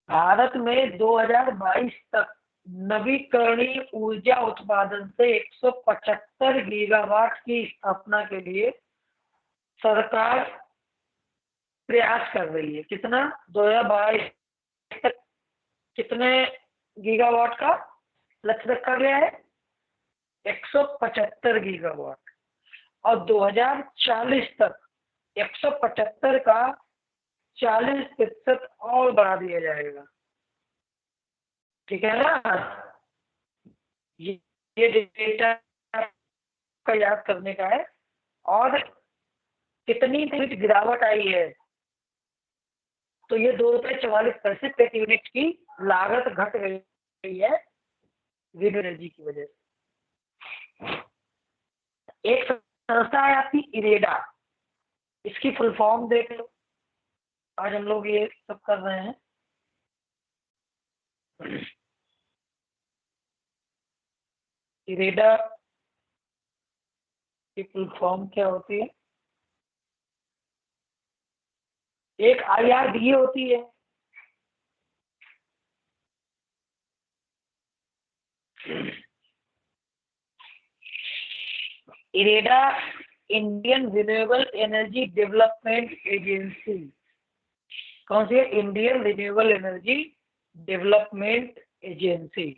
भारत में 2022 तक नवीकरणीय ऊर्जा उत्पादन से 175 गीगावाट की स्थापना के लिए सरकार प्रयास कर रही है। कितना? 2022 तक कितने गीगावाट का लक्ष्य रखा गया है? 175 गीगावाट। और 2040 तक 175 का 40% और बढ़ा दिया जाएगा। ठीक है ना? ये डेटा का याद करने का है। और कितनी तेज गिरावट आई है? तो ये 2 रुपये 44 पैसे प्रति यूनिट की लागत घट गई है विंड एनर्जी की वजह से। एक संस्था है आपकी इरेडा, इसकी फुल फॉर्म देख लो, आज हम लोग ये सब कर रहे हैं। इरेडा की फुल फॉर्म क्या होती है? एक IRDA होती है, IREDA Indian renewable energy development agency. कौन सी है? Indian renewable energy development agency.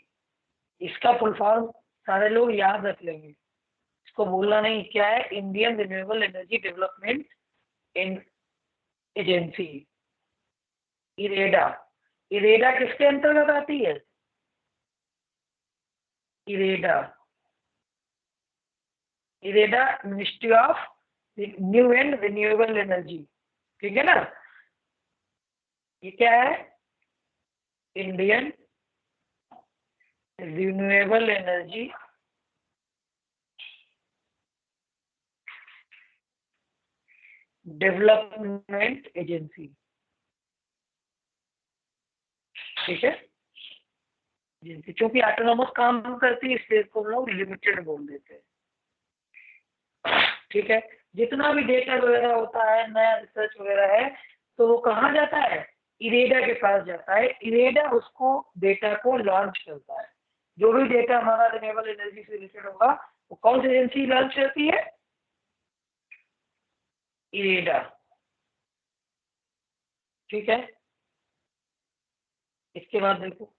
इसका फुल फॉर्म सारे लोग याद रख लेंगे, इसको भूलना नहीं। क्या है? Indian renewable energy development agency, IREDA. IREDA किसके अंतर्गत आती है? IREDA IREDA ministry of new and renewable energy, ठीक है ना। ये क्या है, Indian renewable energy development agency, ठीक है। एजेंसी क्योंकि ऑटोनॉमस काम करती है इसलिए इसको हम लोग लिमिटेड बोल देते हैं, ठीक है। जितना भी डेटा वगैरह होता है, नया रिसर्च वगैरह है, तो वो कहाँ जाता है, इरेडा के पास जाता है। इरेडा उसको डेटा को लॉन्च करता है। जो भी डेटा हमारा रिन्यूएबल एनर्जी से रिलेटेड होगा वो कौन सी एजेंसी लॉन्च करती है, इरेडा, ठीक है। इसके बाद देखो,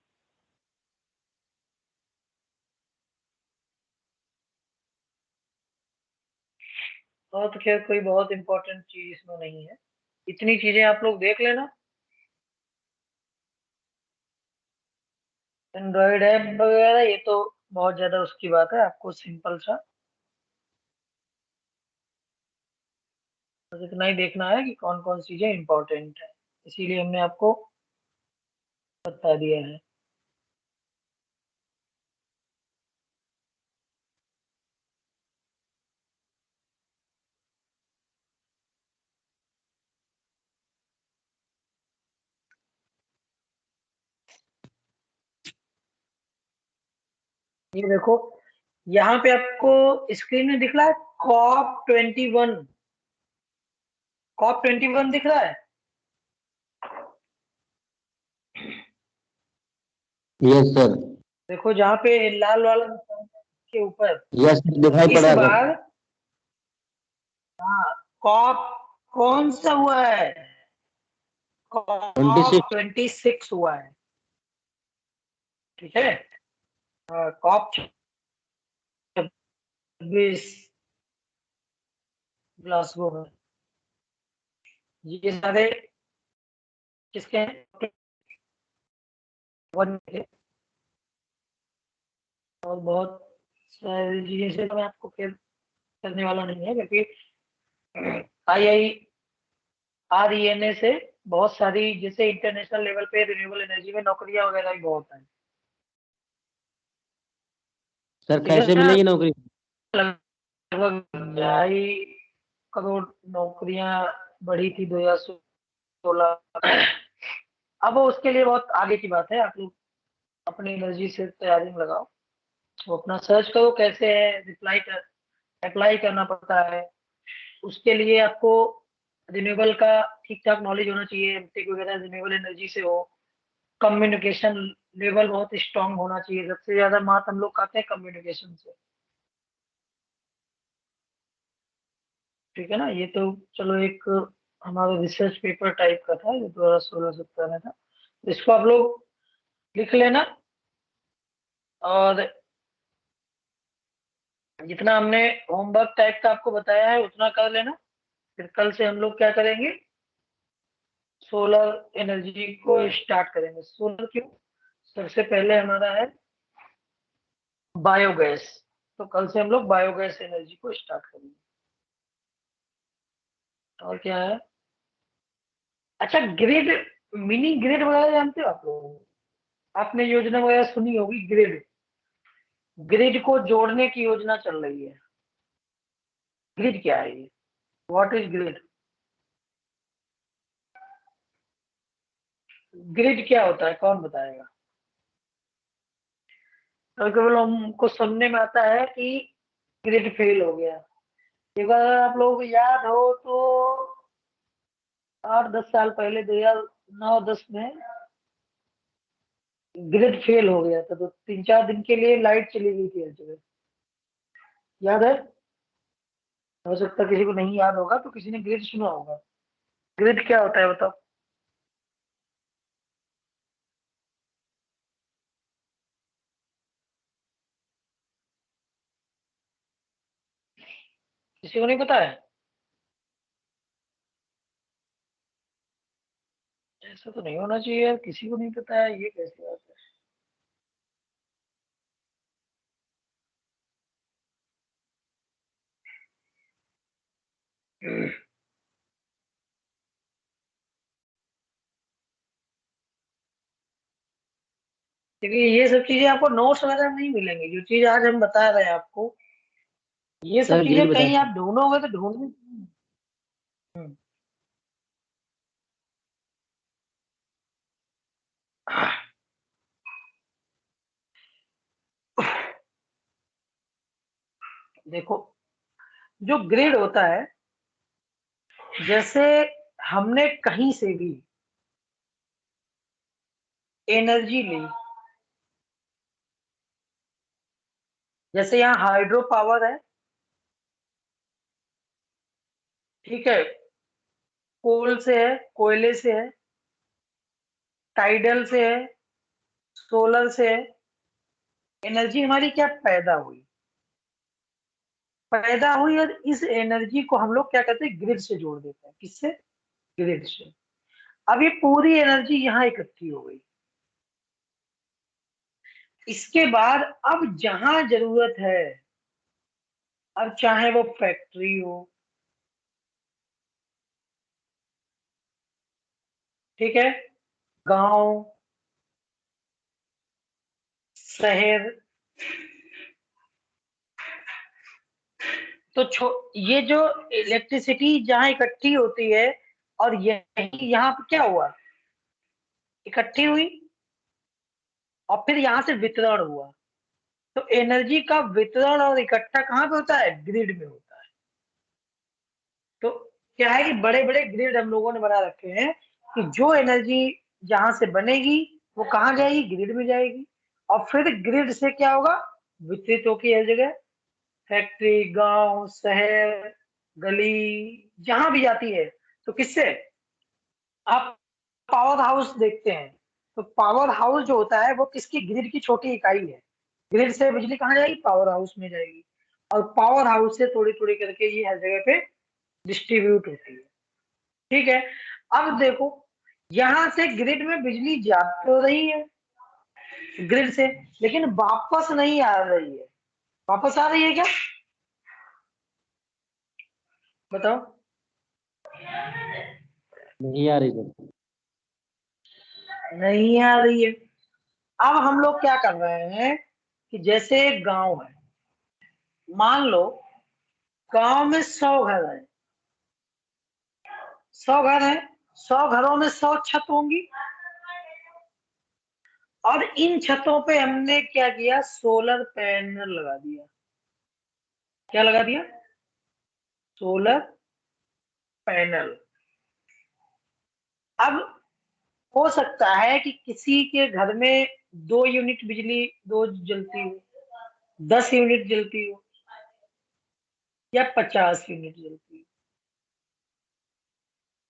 और तो खैर कोई बहुत इंपॉर्टेंट चीज इसमें नहीं है, इतनी चीजें आप लोग देख लेना। एंड्रॉइड ऐप वगैरह ये तो बहुत ज्यादा उसकी बात है, आपको सिंपल सा बस इतना ही देखना है कि कौन कौन सी चीजें इंपॉर्टेंट है, इसीलिए हमने आपको बता दिया है। ये देखो, यहाँ पे आपको स्क्रीन में दिख रहा है COP 21, COP 21 दिख रहा है। Yes sir. देखो जहाँ पे लाल वाला निशान है, के ऊपर यस सर, दिखाई इस पड़ा सर। बार, हाँ, कॉप कौन सा हुआ है, COP 26। 26 हुआ है, ठीक है। COP 26 ग्लासगो में, ये सारे किसके हैं, वन के, और बहुत सारी चीजें से तो मैं आपको फिर करने वाला नहीं है, क्योंकि IIRENA से बहुत सारी, जैसे इंटरनेशनल लेवल पे रिन्यूएबल एनर्जी में नौकरियां वगैरह भी बहुत हैं, सर ठीक है कैसे ना। मिलेगी नौकरी? लगभग 2.5 करोड़ नौकरियां बढ़ी थी 2016। अब वो उसके लिए बहुत आगे की बात है, आप लोग अपनी एनर्जी से तैयारी में लगाओ, वो अपना सर्च करो कैसे है, अप्लाई करना पड़ता है। उसके लिए आपको रिन्यूएबल का ठीक ठाक नॉलेज होना चाहिए, एमटेक वगैरह रिन्यूएबल एनर्जी से हो। कम्युनिकेशन लेवल बहुत स्ट्रांग होना चाहिए, सबसे ज्यादा मात हम लोग खाते हैं कम्युनिकेशन से, ठीक है ना। ये तो चलो एक हमारा रिसर्च पेपर टाइप का था, जो 2016-17 में था, तो इसको आप लोग लिख लेना, और जितना हमने होमवर्क टाइप का आपको बताया है उतना कर लेना। फिर कल से हम लोग क्या करेंगे, सोलर एनर्जी को स्टार्ट करेंगे। सोलर क्यों, सबसे पहले हमारा है बायोगैस, तो कल से हम लोग बायोगैस एनर्जी को स्टार्ट करेंगे। और क्या है, अच्छा ग्रिड, मिनी ग्रिड वगैरह जानते हो आप लोग, आपने योजना वगैरह सुनी होगी, ग्रिड, ग्रिड को जोड़ने की योजना चल रही है। ग्रिड क्या है ये, व्हाट इज ग्रिड, ग्रिड क्या होता है कौन बताएगा। तो केवल हमको सुनने में आता है कि ग्रिड फेल हो गया। एक बार आप लोगों को याद हो तो 8-10 साल पहले 2009-10 में ग्रिड फेल हो गया था, तो 3-4 दिन के लिए लाइट चली गई थी हर जगह, याद है। हो सकता है किसी को नहीं याद होगा, तो किसी ने ग्रिड सुना होगा। ग्रिड क्या होता है बताओ। किसी को नहीं पता है, ऐसा तो नहीं होना चाहिए यार, किसी को नहीं पता है, ये कैसी बात है। देखिए ये सब चीजें आपको नोट्स वगैरह नहीं मिलेंगी, जो चीज आज हम बता रहे हैं आपको, ये सब सर चीजें ग्रिड बता कहीं दीजिए। आप ढूंढोगे तो ढूंढ। देखो जो ग्रिड होता है, जैसे हमने कहीं से भी एनर्जी ली, जैसे यहाँ हाइड्रो पावर है, ठीक है, कोल से है, कोयले से है, टाइडल से है, सोलर से है, एनर्जी हमारी क्या पैदा हुई और इस एनर्जी को हम लोग क्या कहते हैं, ग्रिड से जोड़ देते हैं। किससे? ग्रिड से। अब ये पूरी एनर्जी यहाँ इकट्ठी हो गई, इसके बाद अब जहां जरूरत है, अब चाहे वो फैक्ट्री हो, ठीक है, गांव, शहर, तो ये जो इलेक्ट्रिसिटी जहां इकट्ठी होती है, और यही यहाँ पे क्या हुआ, इकट्ठी हुई और फिर यहाँ से वितरण हुआ। तो एनर्जी का वितरण और इकट्ठा कहाँ पे होता है? ग्रिड में होता है। तो क्या है कि बड़े बड़े ग्रिड हम लोगों ने बना रखे हैं कि जो एनर्जी जहां से बनेगी वो कहाँ जाएगी? ग्रिड में जाएगी, और फिर ग्रिड से क्या होगा? वितरित होकर हर जगह, फैक्ट्री, गांव, शहर, गली, जहां भी जाती है। तो किससे? आप पावर हाउस देखते हैं, तो पावर हाउस जो होता है वो किसकी? ग्रिड की छोटी इकाई है। ग्रिड से बिजली कहाँ जाएगी? पावर हाउस में जाएगी, और पावर हाउस से थोड़ी थोड़ी करके ये हर जगह पे डिस्ट्रीब्यूट होती है। ठीक है, अब देखो यहां से ग्रिड में बिजली जा तो रही है ग्रिड से, लेकिन वापस नहीं आ रही है। वापस आ रही है क्या? बताओ। नहीं आ रही सर। नहीं आ रही है। अब हम लोग क्या कर रहे हैं कि जैसे एक गांव है, मान लो गांव में 100 घर है, 100 घर है, 100 घरों में 100 छत होंगी, और इन छतों पे हमने क्या किया? सोलर पैनल लगा दिया। क्या लगा दिया? Solar panel. अब हो सकता है कि किसी के घर में 2 यूनिट बिजली रोज जलती हो, 10 यूनिट जलती हो, या 50 यूनिट जलती हो।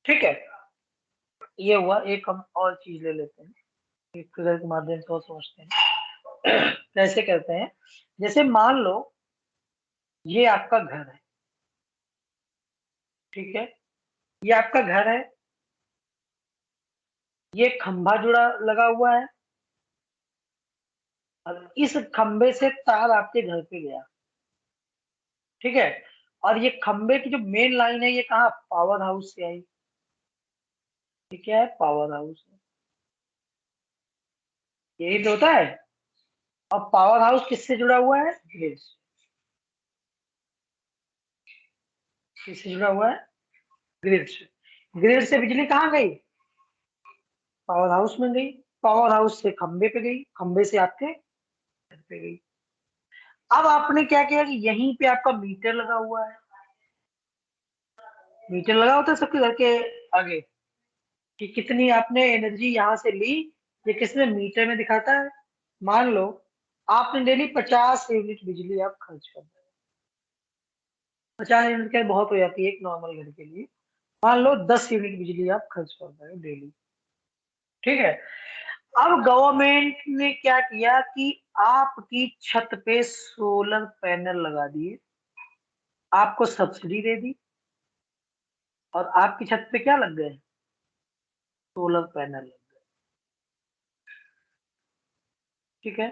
ठीक है, ये हुआ। एक हम और चीज ले लेते हैं, एक फिगर के माध्यम से और समझते हैं। कैसे करते हैं? जैसे मान लो ये आपका घर है, ठीक है, ये आपका घर है, ये खंभा जुड़ा लगा हुआ है, और इस खंबे से तार आपके घर पे गया, ठीक है, और ये खंबे की जो मेन लाइन है ये कहाँ? पावर हाउस से आई। ये क्या है? पावर हाउस है। यही तो होता है। और पावर हाउस किससे जुड़ा हुआ है? ग्रिड से। किससे जुड़ा हुआ है? ग्रिड से। ग्रिड से बिजली कहाँ गई? पावर हाउस में गई, पावर हाउस से खंबे पे गई, खंबे से आपके घर पे गई। अब आपने क्या किया कि यहीं पे आपका मीटर लगा हुआ है। मीटर लगा होता है सबके घर के आगे, कि कितनी आपने एनर्जी यहाँ से ली, ये किसमें? मीटर में दिखाता है। मान लो आपने डेली 50 यूनिट बिजली आप खर्च कर रहे हैं। 50 यूनिट क्या बहुत हो जाती है एक नॉर्मल घर के लिए। मान लो 10 यूनिट बिजली आप खर्च कर रहे हो डेली, ठीक है। अब गवर्नमेंट ने क्या किया कि आपकी छत पे सोलर पैनल लगा दिए, आपको सब्सिडी दे दी, और आपकी छत पे क्या लग गए? सोलर पैनल लग गए। ठीक है,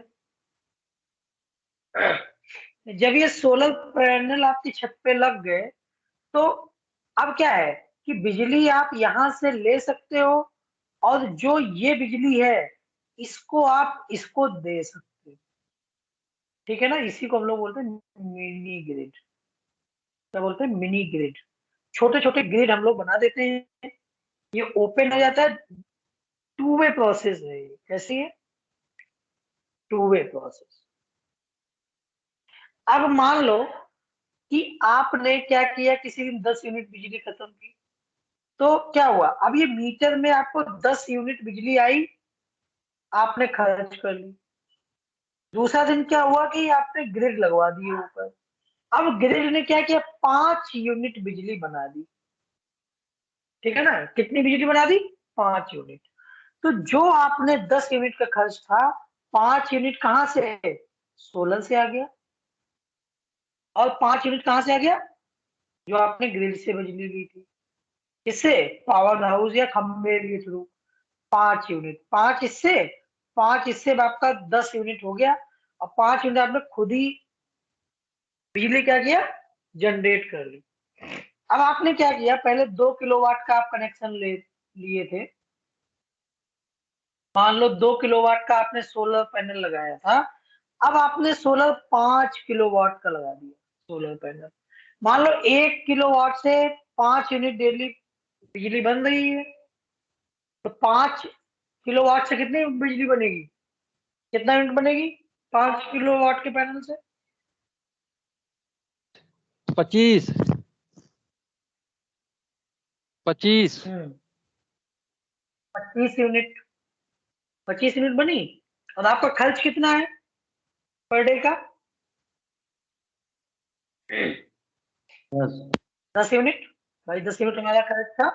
जब ये सोलर पैनल आपकी छत पे लग गए, तो अब क्या है कि बिजली आप यहां से ले सकते हो, और जो ये बिजली है इसको आप इसको दे सकते हो। ठीक है ना, इसी को हम लोग बोलते हैं मिनी ग्रिड। क्या बोलते हैं? Mini grid. छोटे छोटे ग्रिड हम लोग बना देते हैं, ये ओपन हो जाता है। टू वे प्रोसेस है ये। कैसी है? Two way process. अब मान लो कि आपने क्या किया, किसी दिन 10 यूनिट बिजली खत्म की, तो क्या हुआ, अब ये मीटर में आपको 10 यूनिट बिजली आई, आपने खर्च कर ली। दूसरा दिन क्या हुआ कि आपने ग्रिड लगवा दिए ऊपर। अब ग्रिड ने क्या किया, 5 यूनिट बिजली बना दी। ठीक है ना, कितनी बिजली बना दी? 5 यूनिट। तो जो आपने 10 यूनिट का खर्च था, 5 यूनिट कहां से है? सोलर से आ गया। और 5 यूनिट कहां से आ गया? जो आपने ग्रिड से बिजली ली थी। किससे? पावर हाउस या खंभे के थ्रू। 5 यूनिट, 5 इससे अब आपका 10 यूनिट हो गया। और 5 यूनिट आपने खुद ही बिजली क्या किया, जनरेट कर ली। अब आपने क्या किया, पहले 2 किलोवाट का आप कनेक्शन ले लिए थे। मान लो 2 किलोवाट का आपने सोलर पैनल लगाया था। अब आपने सोलर 5 किलोवाट का लगा दिया सोलर पैनल। मान लो 1 किलोवाट से 5 यूनिट डेली बिजली बन रही है। तो 5 किलोवाट से कितनी बिजली बनेगी? कितना यूनिट बनेगी 5 किलोवाट के पैनल से? 25 25। 25 यूनिट। 25 यूनिट बनी। और आपका खर्च कितना है पर डे का? 10। 10 यूनिट। भाई 10 यूनिट हमारा खर्च था।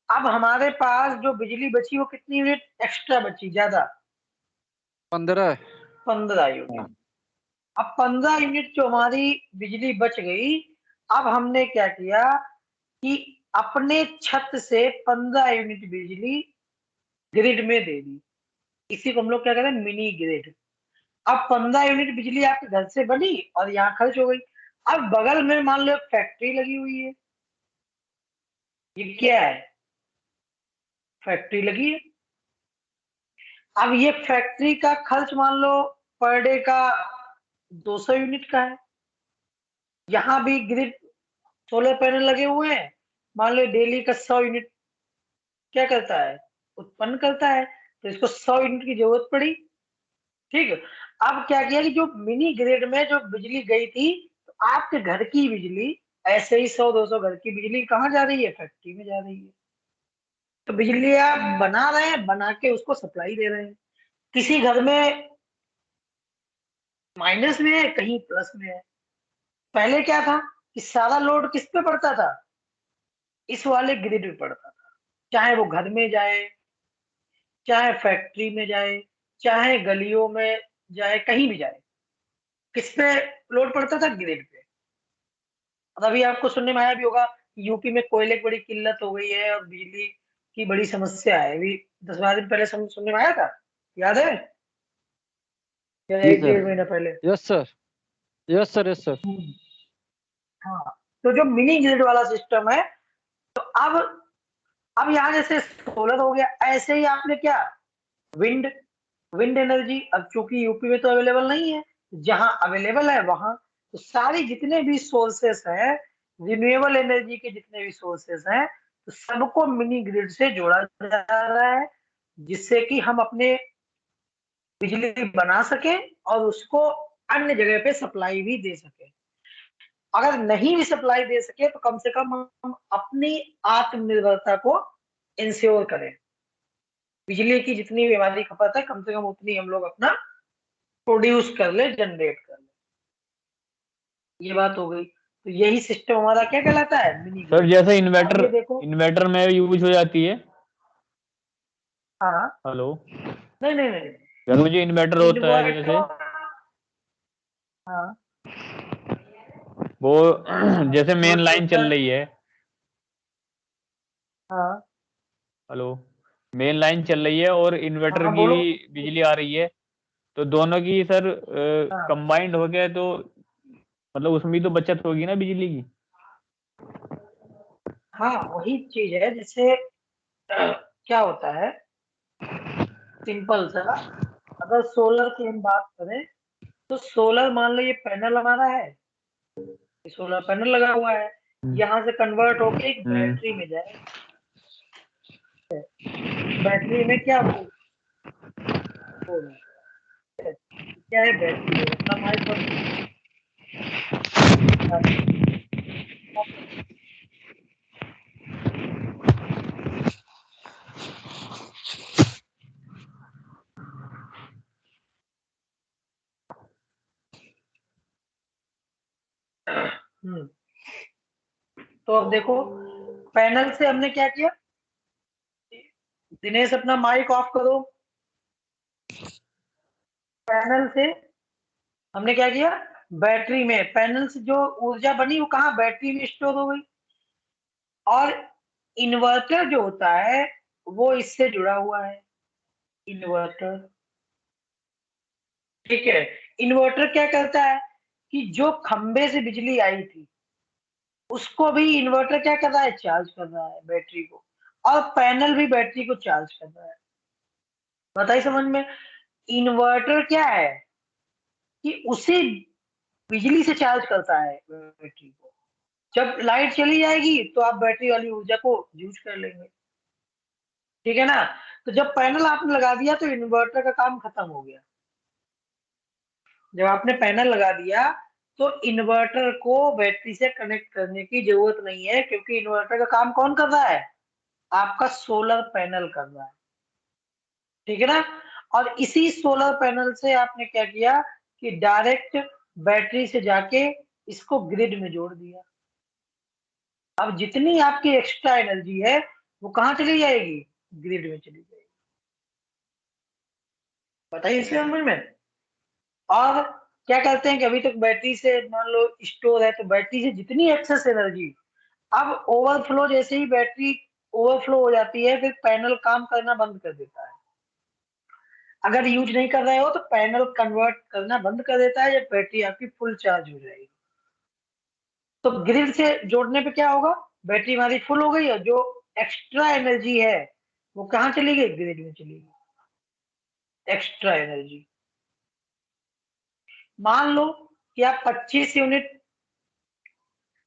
अब हमारे पास जो बिजली बची वो कितनी यूनिट एक्स्ट्रा बची, ज्यादा? 15। 15 यूनिट। अब 15 यूनिट जो हमारी बिजली बच गई, अब हमने क्या किया कि अपने छत से 15 यूनिट बिजली ग्रिड में दे दी। इसी को हम लोग क्या कहते हैं, मिनी ग्रिड। अब 15 यूनिट बिजली आपके घर से बनी और यहाँ खर्च हो गई। अब बगल में मान लो एक फैक्ट्री लगी हुई है। ये क्या है? फैक्ट्री लगी है। अब ये फैक्ट्री का खर्च मान लो पर डे का 200 यूनिट का है। यहाँ भी ग्रिड सोलर पैनल लगे हुए हैं। मान लो डेली का 100 यूनिट क्या करता है, उत्पन्न करता है। तो इसको 100 यूनिट की जरूरत पड़ी। ठीक है। अब क्या किया कि जो मिनी ग्रिड में जो बिजली गई थी, तो आपके घर की बिजली ऐसे ही 100-200 घर की बिजली कहाँ जा रही है? फैक्ट्री में जा रही है। तो बिजली आप बना रहे हैं, बना के उसको सप्लाई दे रहे हैं। किसी घर में माइनस में है, कहीं प्लस में है। पहले क्या था कि सारा लोड किस पे पड़ता था? इस वाले ग्रिड पे पड़ता था। चाहे वो घर में जाए, चाहे फैक्ट्री में जाए, चाहे गलियों में जाए, कहीं भी जाए, किस पे लोड पड़ता था? ग्रिड पे। और अभी आपको सुनने में आया भी होगा, यूपी में कोयले की बड़ी किल्लत हो गई है और बिजली की बड़ी समस्या है। अभी 10-12 दिन पहले सुनने में आया था, याद है? या जी एक सर। डेढ़ महीना पहले? Yes sir, yes sir, yes sir. Hmm, हाँ। तो जो मिनी ग्रिड वाला सिस्टम है, तो अब यहाँ जैसे सोलर हो गया, ऐसे ही आपने क्या, विंड विंड एनर्जी। अब चूंकि यूपी में तो अवेलेबल नहीं है, जहां अवेलेबल है वहां तो सारी जितने भी सोर्सेस हैं, रिन्यूएबल एनर्जी के जितने भी सोर्सेस हैं, तो सबको मिनी ग्रिड से जोड़ा जा रहा है, जिससे कि हम अपने बिजली बना सके और उसको अन्य जगह पे सप्लाई भी दे सके। अगर नहीं भी सप्लाई दे सके तो कम से कम हम अपनी आत्मनिर्भरता को इंश्योर करें। बिजली की जितनी भी हमारी खपत है, कम से कम उतनी हम लोग अपना प्रोड्यूस कर ले, जनरेट कर ले। ये बात हो गई। तो यही सिस्टम हमारा क्या कहलाता है, मिनी सर ग्रिड। जैसे अब इन्वर्टर ये देखो। इन्वर्टर में यूज हो जाती है। हाँ। हेलो। नहीं नहीं नहीं। घर में जो इन्वर्टर होता है जैसे, इन्वर्टर। हाँ वो जैसे मेन इन्वर्टर लाइन होता चल है। रही है। हाँ हेलो। मेन लाइन चल रही है और इन्वर्टर हाँ की बोलो। भी बिजली आ रही है। तो दोनों की सर हाँ कंबाइंड हो गया तो मतलब उसमें भी तो बचत होगी ना बिजली की। हाँ वही चीज है, जैसे क्या होता है, सिंपल सा, अगर सोलर की हम बात करें तो सोलर, मान लो ये पैनल हमारा है, सोलर पैनल लगा हुआ है, यहाँ से कन्वर्ट होके एक बैटरी में जाए, बैटरी में क्या होगा, क्या है बैटरी है, अपना माइक और तो अब देखो, पैनल से हमने क्या किया, दिनेश अपना माइक ऑफ करो, पैनल से हमने क्या किया, बैटरी में, पैनल से जो ऊर्जा बनी वो कहाँ, बैटरी में स्टोर हो गई, और इन्वर्टर जो होता है वो इससे जुड़ा हुआ है, इन्वर्टर, ठीक है। इन्वर्टर क्या करता है कि जो खंबे से बिजली आई थी उसको भी इन्वर्टर क्या कर रहा है, चार्ज कर रहा है बैटरी को, और पैनल भी बैटरी को चार्ज कर रहा है। बताइए समझ में, इन्वर्टर क्या है कि उसी बिजली से चार्ज करता है बैटरी को, जब लाइट चली जाएगी तो आप बैटरी वाली ऊर्जा को यूज कर लेंगे, ठीक है ना। तो जब पैनल आपने लगा दिया तो इन्वर्टर का काम खत्म हो गया, जब आपने पैनल लगा दिया तो इन्वर्टर को बैटरी से कनेक्ट करने की जरूरत नहीं है, क्योंकि इन्वर्टर का काम कौन कर रहा है, आपका सोलर पैनल कर रहा है, ठीक है ना। और इसी सोलर पैनल से आपने क्या किया कि डायरेक्ट बैटरी से जाके इसको ग्रिड में जोड़ दिया। अब जितनी आपकी एक्स्ट्रा एनर्जी है वो कहाँ चली जाएगी, ग्रिड में चली जाएगी। बताइए इसके समझ में। और क्या करते हैं कि अभी तक बैटरी से मान लो स्टोर है, तो बैटरी से जितनी एक्सेस एनर्जी, अब ओवरफ्लो, जैसे ही बैटरी ओवरफ्लो हो जाती है फिर पैनल काम करना बंद कर देता है, अगर यूज नहीं कर रहे हो तो पैनल कन्वर्ट करना बंद कर देता है जब बैटरी आपकी फुल चार्ज हो जाएगी। तो ग्रिड से जोड़ने पे क्या होगा, बैटरी हमारी फुल हो गई और जो एक्स्ट्रा एनर्जी है वो कहाँ चली गई, ग्रिड में चली गई, एक्स्ट्रा एनर्जी। मान लो कि आप 25 यूनिट,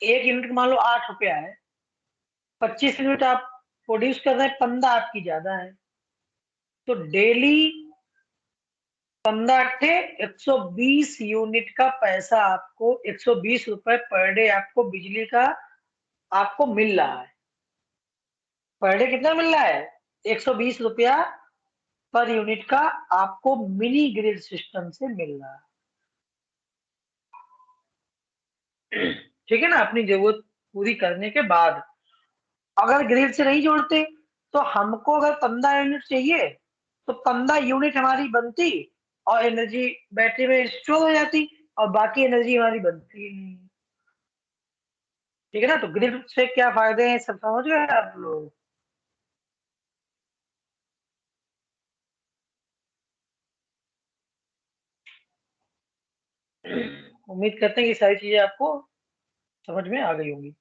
एक यूनिट मान लो 8 रुपया है, 25 यूनिट आप प्रोड्यूस कर रहे हैं, 15 आपकी ज्यादा है, तो डेली 15×120 यूनिट का पैसा आपको, 120 रुपए पर डे आपको बिजली का आपको मिल रहा है। पर डे कितना मिल रहा है, 120 रुपया पर यूनिट का आपको मिनी ग्रिड सिस्टम से मिल रहा है, ठीक है ना, अपनी जरूरत पूरी करने के बाद। अगर ग्रिड से नहीं जोड़ते तो हमको अगर 15 यूनिट चाहिए तो 15 यूनिट हमारी बनती और एनर्जी बैटरी में स्टोर हो जाती, और बाकी एनर्जी हमारी बनती ही नहीं, ठीक है ना। तो ग्रिड से क्या फायदे हैं सब समझ गए आप लोग। उम्मीद करते हैं कि सारी चीजें आपको समझ में आ गई होंगी।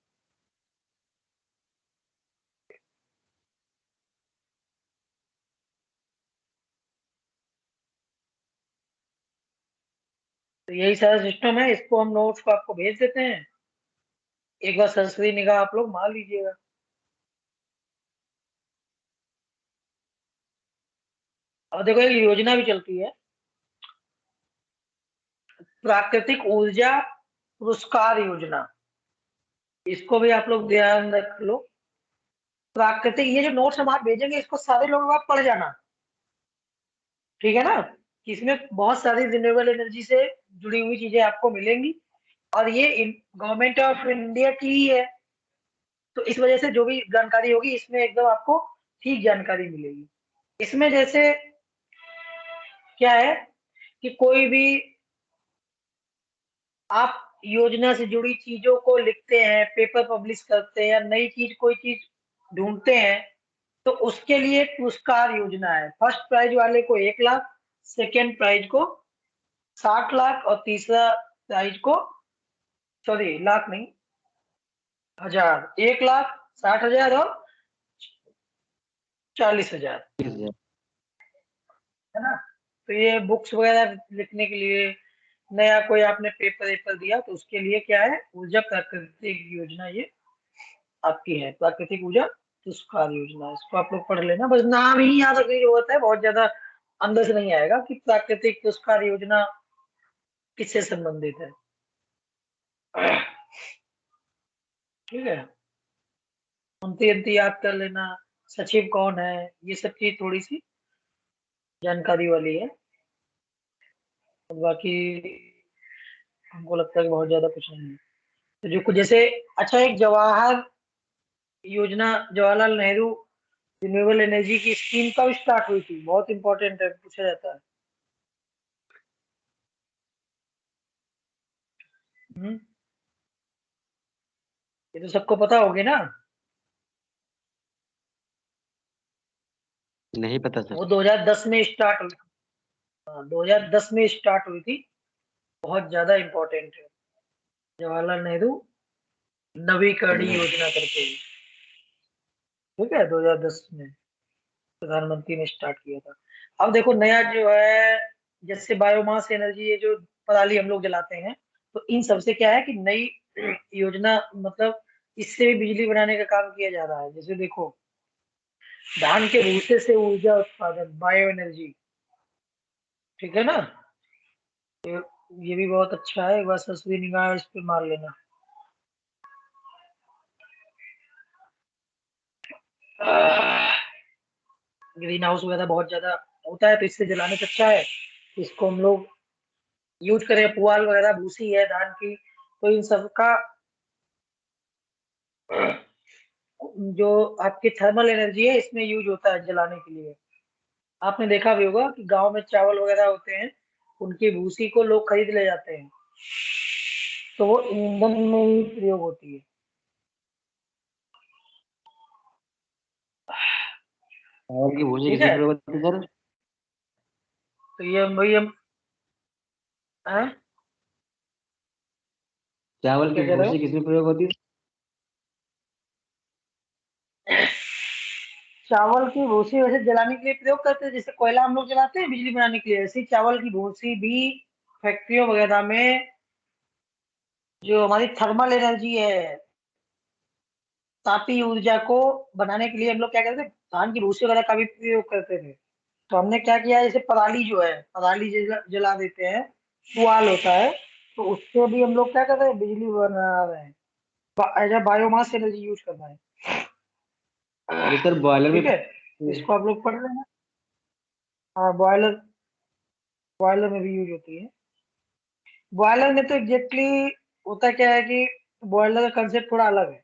तो यही सारा सिस्टम है, इसको हम नोट्स को आपको भेज देते हैं, एक बार सरसरी निगाह आप लोग मार लीजिएगा। और देखो एक योजना भी चलती है, प्राकृतिक ऊर्जा पुरस्कार योजना, इसको भी आप लोग ध्यान रख लो। प्राकृतिक, ये जो नोट्स हम आप भेजेंगे इसको सारे लोग आप पढ़ जाना, ठीक है ना, कि इसमें बहुत सारी रिन्यूएबल एनर्जी से जुड़ी हुई चीजें आपको मिलेंगी, और ये गवर्नमेंट ऑफ इंडिया की ही है, तो इस वजह से जो भी जानकारी होगी इसमें एकदम आपको ठीक जानकारी मिलेगी। इसमें जैसे क्या है कि कोई भी आप योजना से जुड़ी चीजों को लिखते हैं, पेपर पब्लिश करते हैं, या नई चीज कोई चीज ढूंढते हैं, तो उसके लिए पुरस्कार योजना है। फर्स्ट प्राइज वाले को 1 लाख, सेकेंड प्राइज को 60 लाख, और तीसरा प्राइज को, सॉरी लाख नहीं, 1000, 1 लाख, 60,000 और 40,000, है ना। तो ये बुक्स वगैरह लिखने के लिए, नया कोई आपने पेपर वेपर दिया तो उसके लिए क्या है, ऊर्जा प्राकृतिक योजना, ये आपकी है प्राकृतिक ऊर्जा पुरस्कार योजना। इसको आप लोग पढ़ लेना, बस नाम ही याद रखने की जरूरत है, बहुत ज्यादा अंदर से नहीं आएगा कि प्राकृतिक पुरस्कार योजना किससे संबंधित है। ठीक है, मंत्री अंती याद कर लेना, सचिव कौन है, ये सब चीज थोड़ी सी जानकारी वाली है। और बाकी हमको लगता है कि बहुत ज्यादा कुछ नहीं है। तो जो कुछ जैसे, अच्छा, एक जवाहर योजना, जवाहरलाल नेहरू रिन्यूएबल एनर्जी की स्कीम कब स्टार्ट हुई थी, बहुत इंपॉर्टेंट है, पूछा जाता है। हम्म, ये तो सबको पता होगी ना। नहीं पता सर। वो 2010 में स्टार्ट हुई। हाँ, 2010 में स्टार्ट हुई थी, बहुत ज्यादा इंपॉर्टेंट है। जवाहरलाल नेहरू नवीकरणीय योजना करके, ठीक है, 2010 में प्रधानमंत्री ने स्टार्ट किया था। अब देखो नया जो है, जैसे बायोमास एनर्जी, ये जो पराली हम लोग जलाते हैं, तो इन सबसे क्या है कि नई योजना, मतलब इससे भी बिजली बनाने का काम किया जा रहा है। जैसे देखो, धान के भूसे से ऊर्जा उत्पादन, बायो एनर्जी, ठीक है ना। ये भी बहुत अच्छा है, एक बार ससुरी निगाह इस पे मार लेना। ग्रीन हाउस वगैरह बहुत ज्यादा होता है, तो इससे जलाने से अच्छा है इसको हम लोग यूज करें। पुआल वगैरह भूसी है धान की, तो इन सब का जो आपकी थर्मल एनर्जी है, इसमें यूज होता है जलाने के लिए। आपने देखा भी होगा कि गांव में चावल वगैरह होते हैं, उनकी भूसी को लोग खरीद ले जाते हैं, तो वो ईंधन में ही प्रयोग होती है। चावल की भूसी ठीक किस में है, प्रयोग होती है सर? तो ये वही हम, हाँ? चावल की क्या कह रहे भूसी किस में प्रयोग होती है? हो? चावल की भूसी वैसे जलाने के लिए प्रयोग करते हैं, जैसे कोयला हम लोग जलाते हैं बिजली बनाने के लिए, ऐसे ही चावल की भूसी भी फैक्ट्रियों वगैरह में जो हमारी थर्मल एनर्जी है, तापीय ऊर्जा को बनाने के लिए हम लोग क्या करते थे, धान की भूसी वगैरह का भी प्रयोग करते थे। तो हमने क्या किया, जैसे पराली जो है, पराली जला देते हैं, पुआल होता है, तो उससे भी हम लोग क्या कर रहे हैं, बिजली बना रहे हैं, as a biomass energy use कर रहे हैं। अरे सर बॉयलर में ठीक है, तो इसको आप लोग पढ़ लेना। हाँ, बॉयलर, बॉयलर में भी यूज होती है। बॉयलर में तो एग्जैक्टली होता क्या है कि बॉयलर का कंसेप्ट थोड़ा अलग है।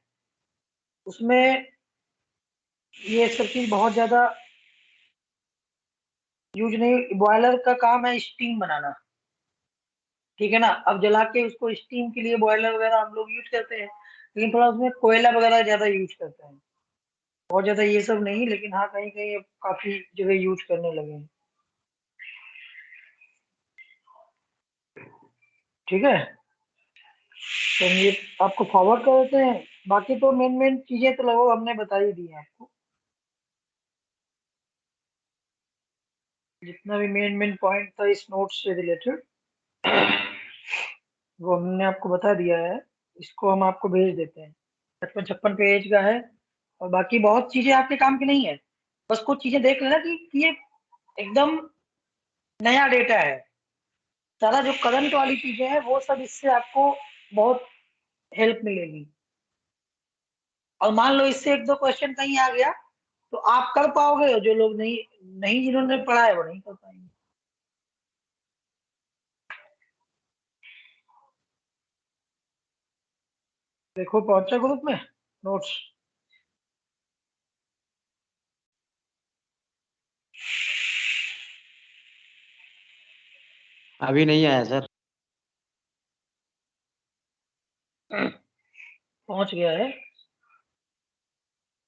उसमें ये सब चीज बहुत ज्यादा यूज नहीं, बॉयलर का काम है स्टीम बनाना, ठीक है ना। अब जला के उसको स्टीम के लिए बॉयलर वगैरह हम लोग यूज करते हैं, लेकिन थोड़ा उसमें कोयला वगैरह ज्यादा यूज करते हैं। बहुत ज्यादा ये सब नहीं, लेकिन हाँ कहीं कहीं अब काफी जगह यूज करने लगे हैं। ठीक है, तो हम ये आपको फॉरवर्ड कर देते हैं। बाकी तो मेन मेन चीजें तो लगभग हमने बता ही दी हैं आपको, जितना भी मेन मेन पॉइंट था इस नोट से रिलेटेड, वो हमने आपको बता दिया है। इसको हम आपको भेज देते हैं, 55-56 पेज का है। और बाकी बहुत चीजें आपके काम की नहीं है, बस कुछ चीजें देख लेना कि ये एकदम नया डेटा है। सारा जो करंट वाली चीजें हैं वो सब इससे आपको बहुत हेल्प मिलेगी। और मान लो इससे एक दो क्वेश्चन कहीं आ गया, तो आप कर पाओगे, जो लोग नहीं नहीं जिन्होंने पढ़ा है वो नहीं कर पाएंगे। देखो पहुंचा ग्रुप में नोट्स। अभी नहीं आया सर। पहुंच गया है,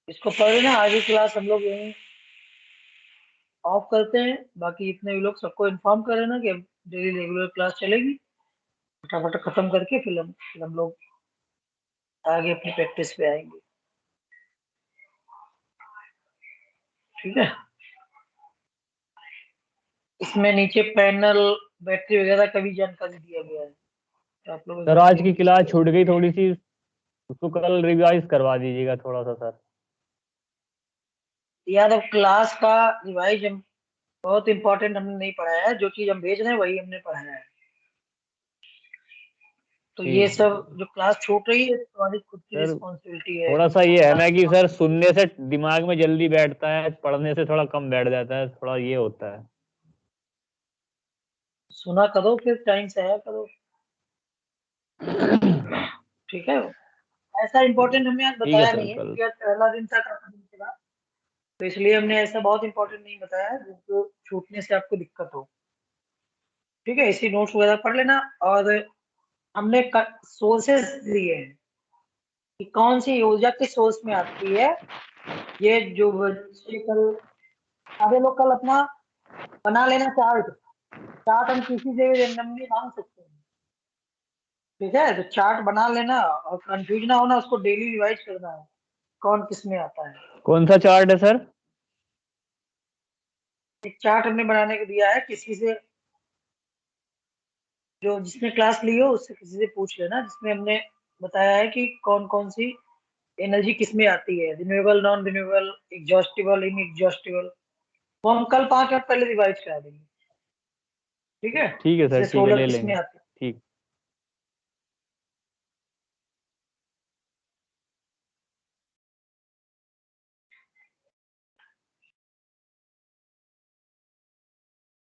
इसको पढ़ लेना। आज की क्लास हम लोग यहीं ऑफ करते हैं। बाकी इतने भी लोग सबको इन्फॉर्म कर लेना कि अब डेली रेगुलर क्लास चलेगी, फटाफट खत्म करके फिर हम लोग आगे अपनी प्रैक्टिस पे आएंगे। ठीक है, इसमें नीचे पैनल बैटरी वगैरह का भी जानकारी दिया गया है, तो आप लोग सर आज की क्लास छूट गई थोड़ी सी, उसको कल रिवाइज करवा दीजिएगा थोड़ा सा सर। यार अब क्लास का रिवाइज हम बहुत इंपॉर्टेंट हमने नहीं पढ़ाया है, जो चीज हम भेज रहे हैं वही हमने पढ़ाया है। तो ठीक ये है। सब जो क्लास छूट रही है तुम्हारी खुद की सर रिस्पॉन्सिबिलिटी है। थोड़ा सा ये है ना कि सर सुनने से दिमाग में जल्दी बैठता है, पढ़ने से थोड़ा कम बैठ जाता है, थोड़ा ये होता है। सुना करो, फिर टाइम से आया करो, ठीक है। ऐसा इम्पोर्टेंट हमने आज ठीक है बताया सर नहीं है, कल। क्योंकि आज पहला दिन था काफी दिन के बाद, तो इसलिए हमने ऐसा बहुत इम्पोर्टेंट नहीं बताया जिसको छूटने से आपको दिक्कत हो। ठीक है, इसी नोट्स वगैरह पढ़ लेना। और हमने सोर्सेस दिए हैं कि कौन सी ऊर्जा किस सोर्स में आती है। ये जो बच्चे कल, सारे लोग कल अपना बना लेना चार्ट। चार्ट हम किसी से भी रेंडमली मांग सकते हैं, ठीक है। तो चार्ट बना लेना, और कंफ्यूज ना होना, उसको डेली रिवाइज करना है कौन किस में आता है। कौन सा चार्ट है सर? एक चार्ट हमने बनाने को दिया है, किसी से जो जिसने क्लास ली हो उससे किसी से पूछ लेना, जिसमें हमने बताया है कि कौन कौन सी एनर्जी किस में आती है, रिन्यूएबल, नॉन रिन्यूएबल, एग्जॉस्टिबल, इन एग्जॉस्टिबल। वो हम कल 5 मिनट पहले रिवाइज करा देंगे, ठीक है। ठीक है सर, जैसे ठीक है, सोलर ले किस में लेंगे। आती है, ठीक।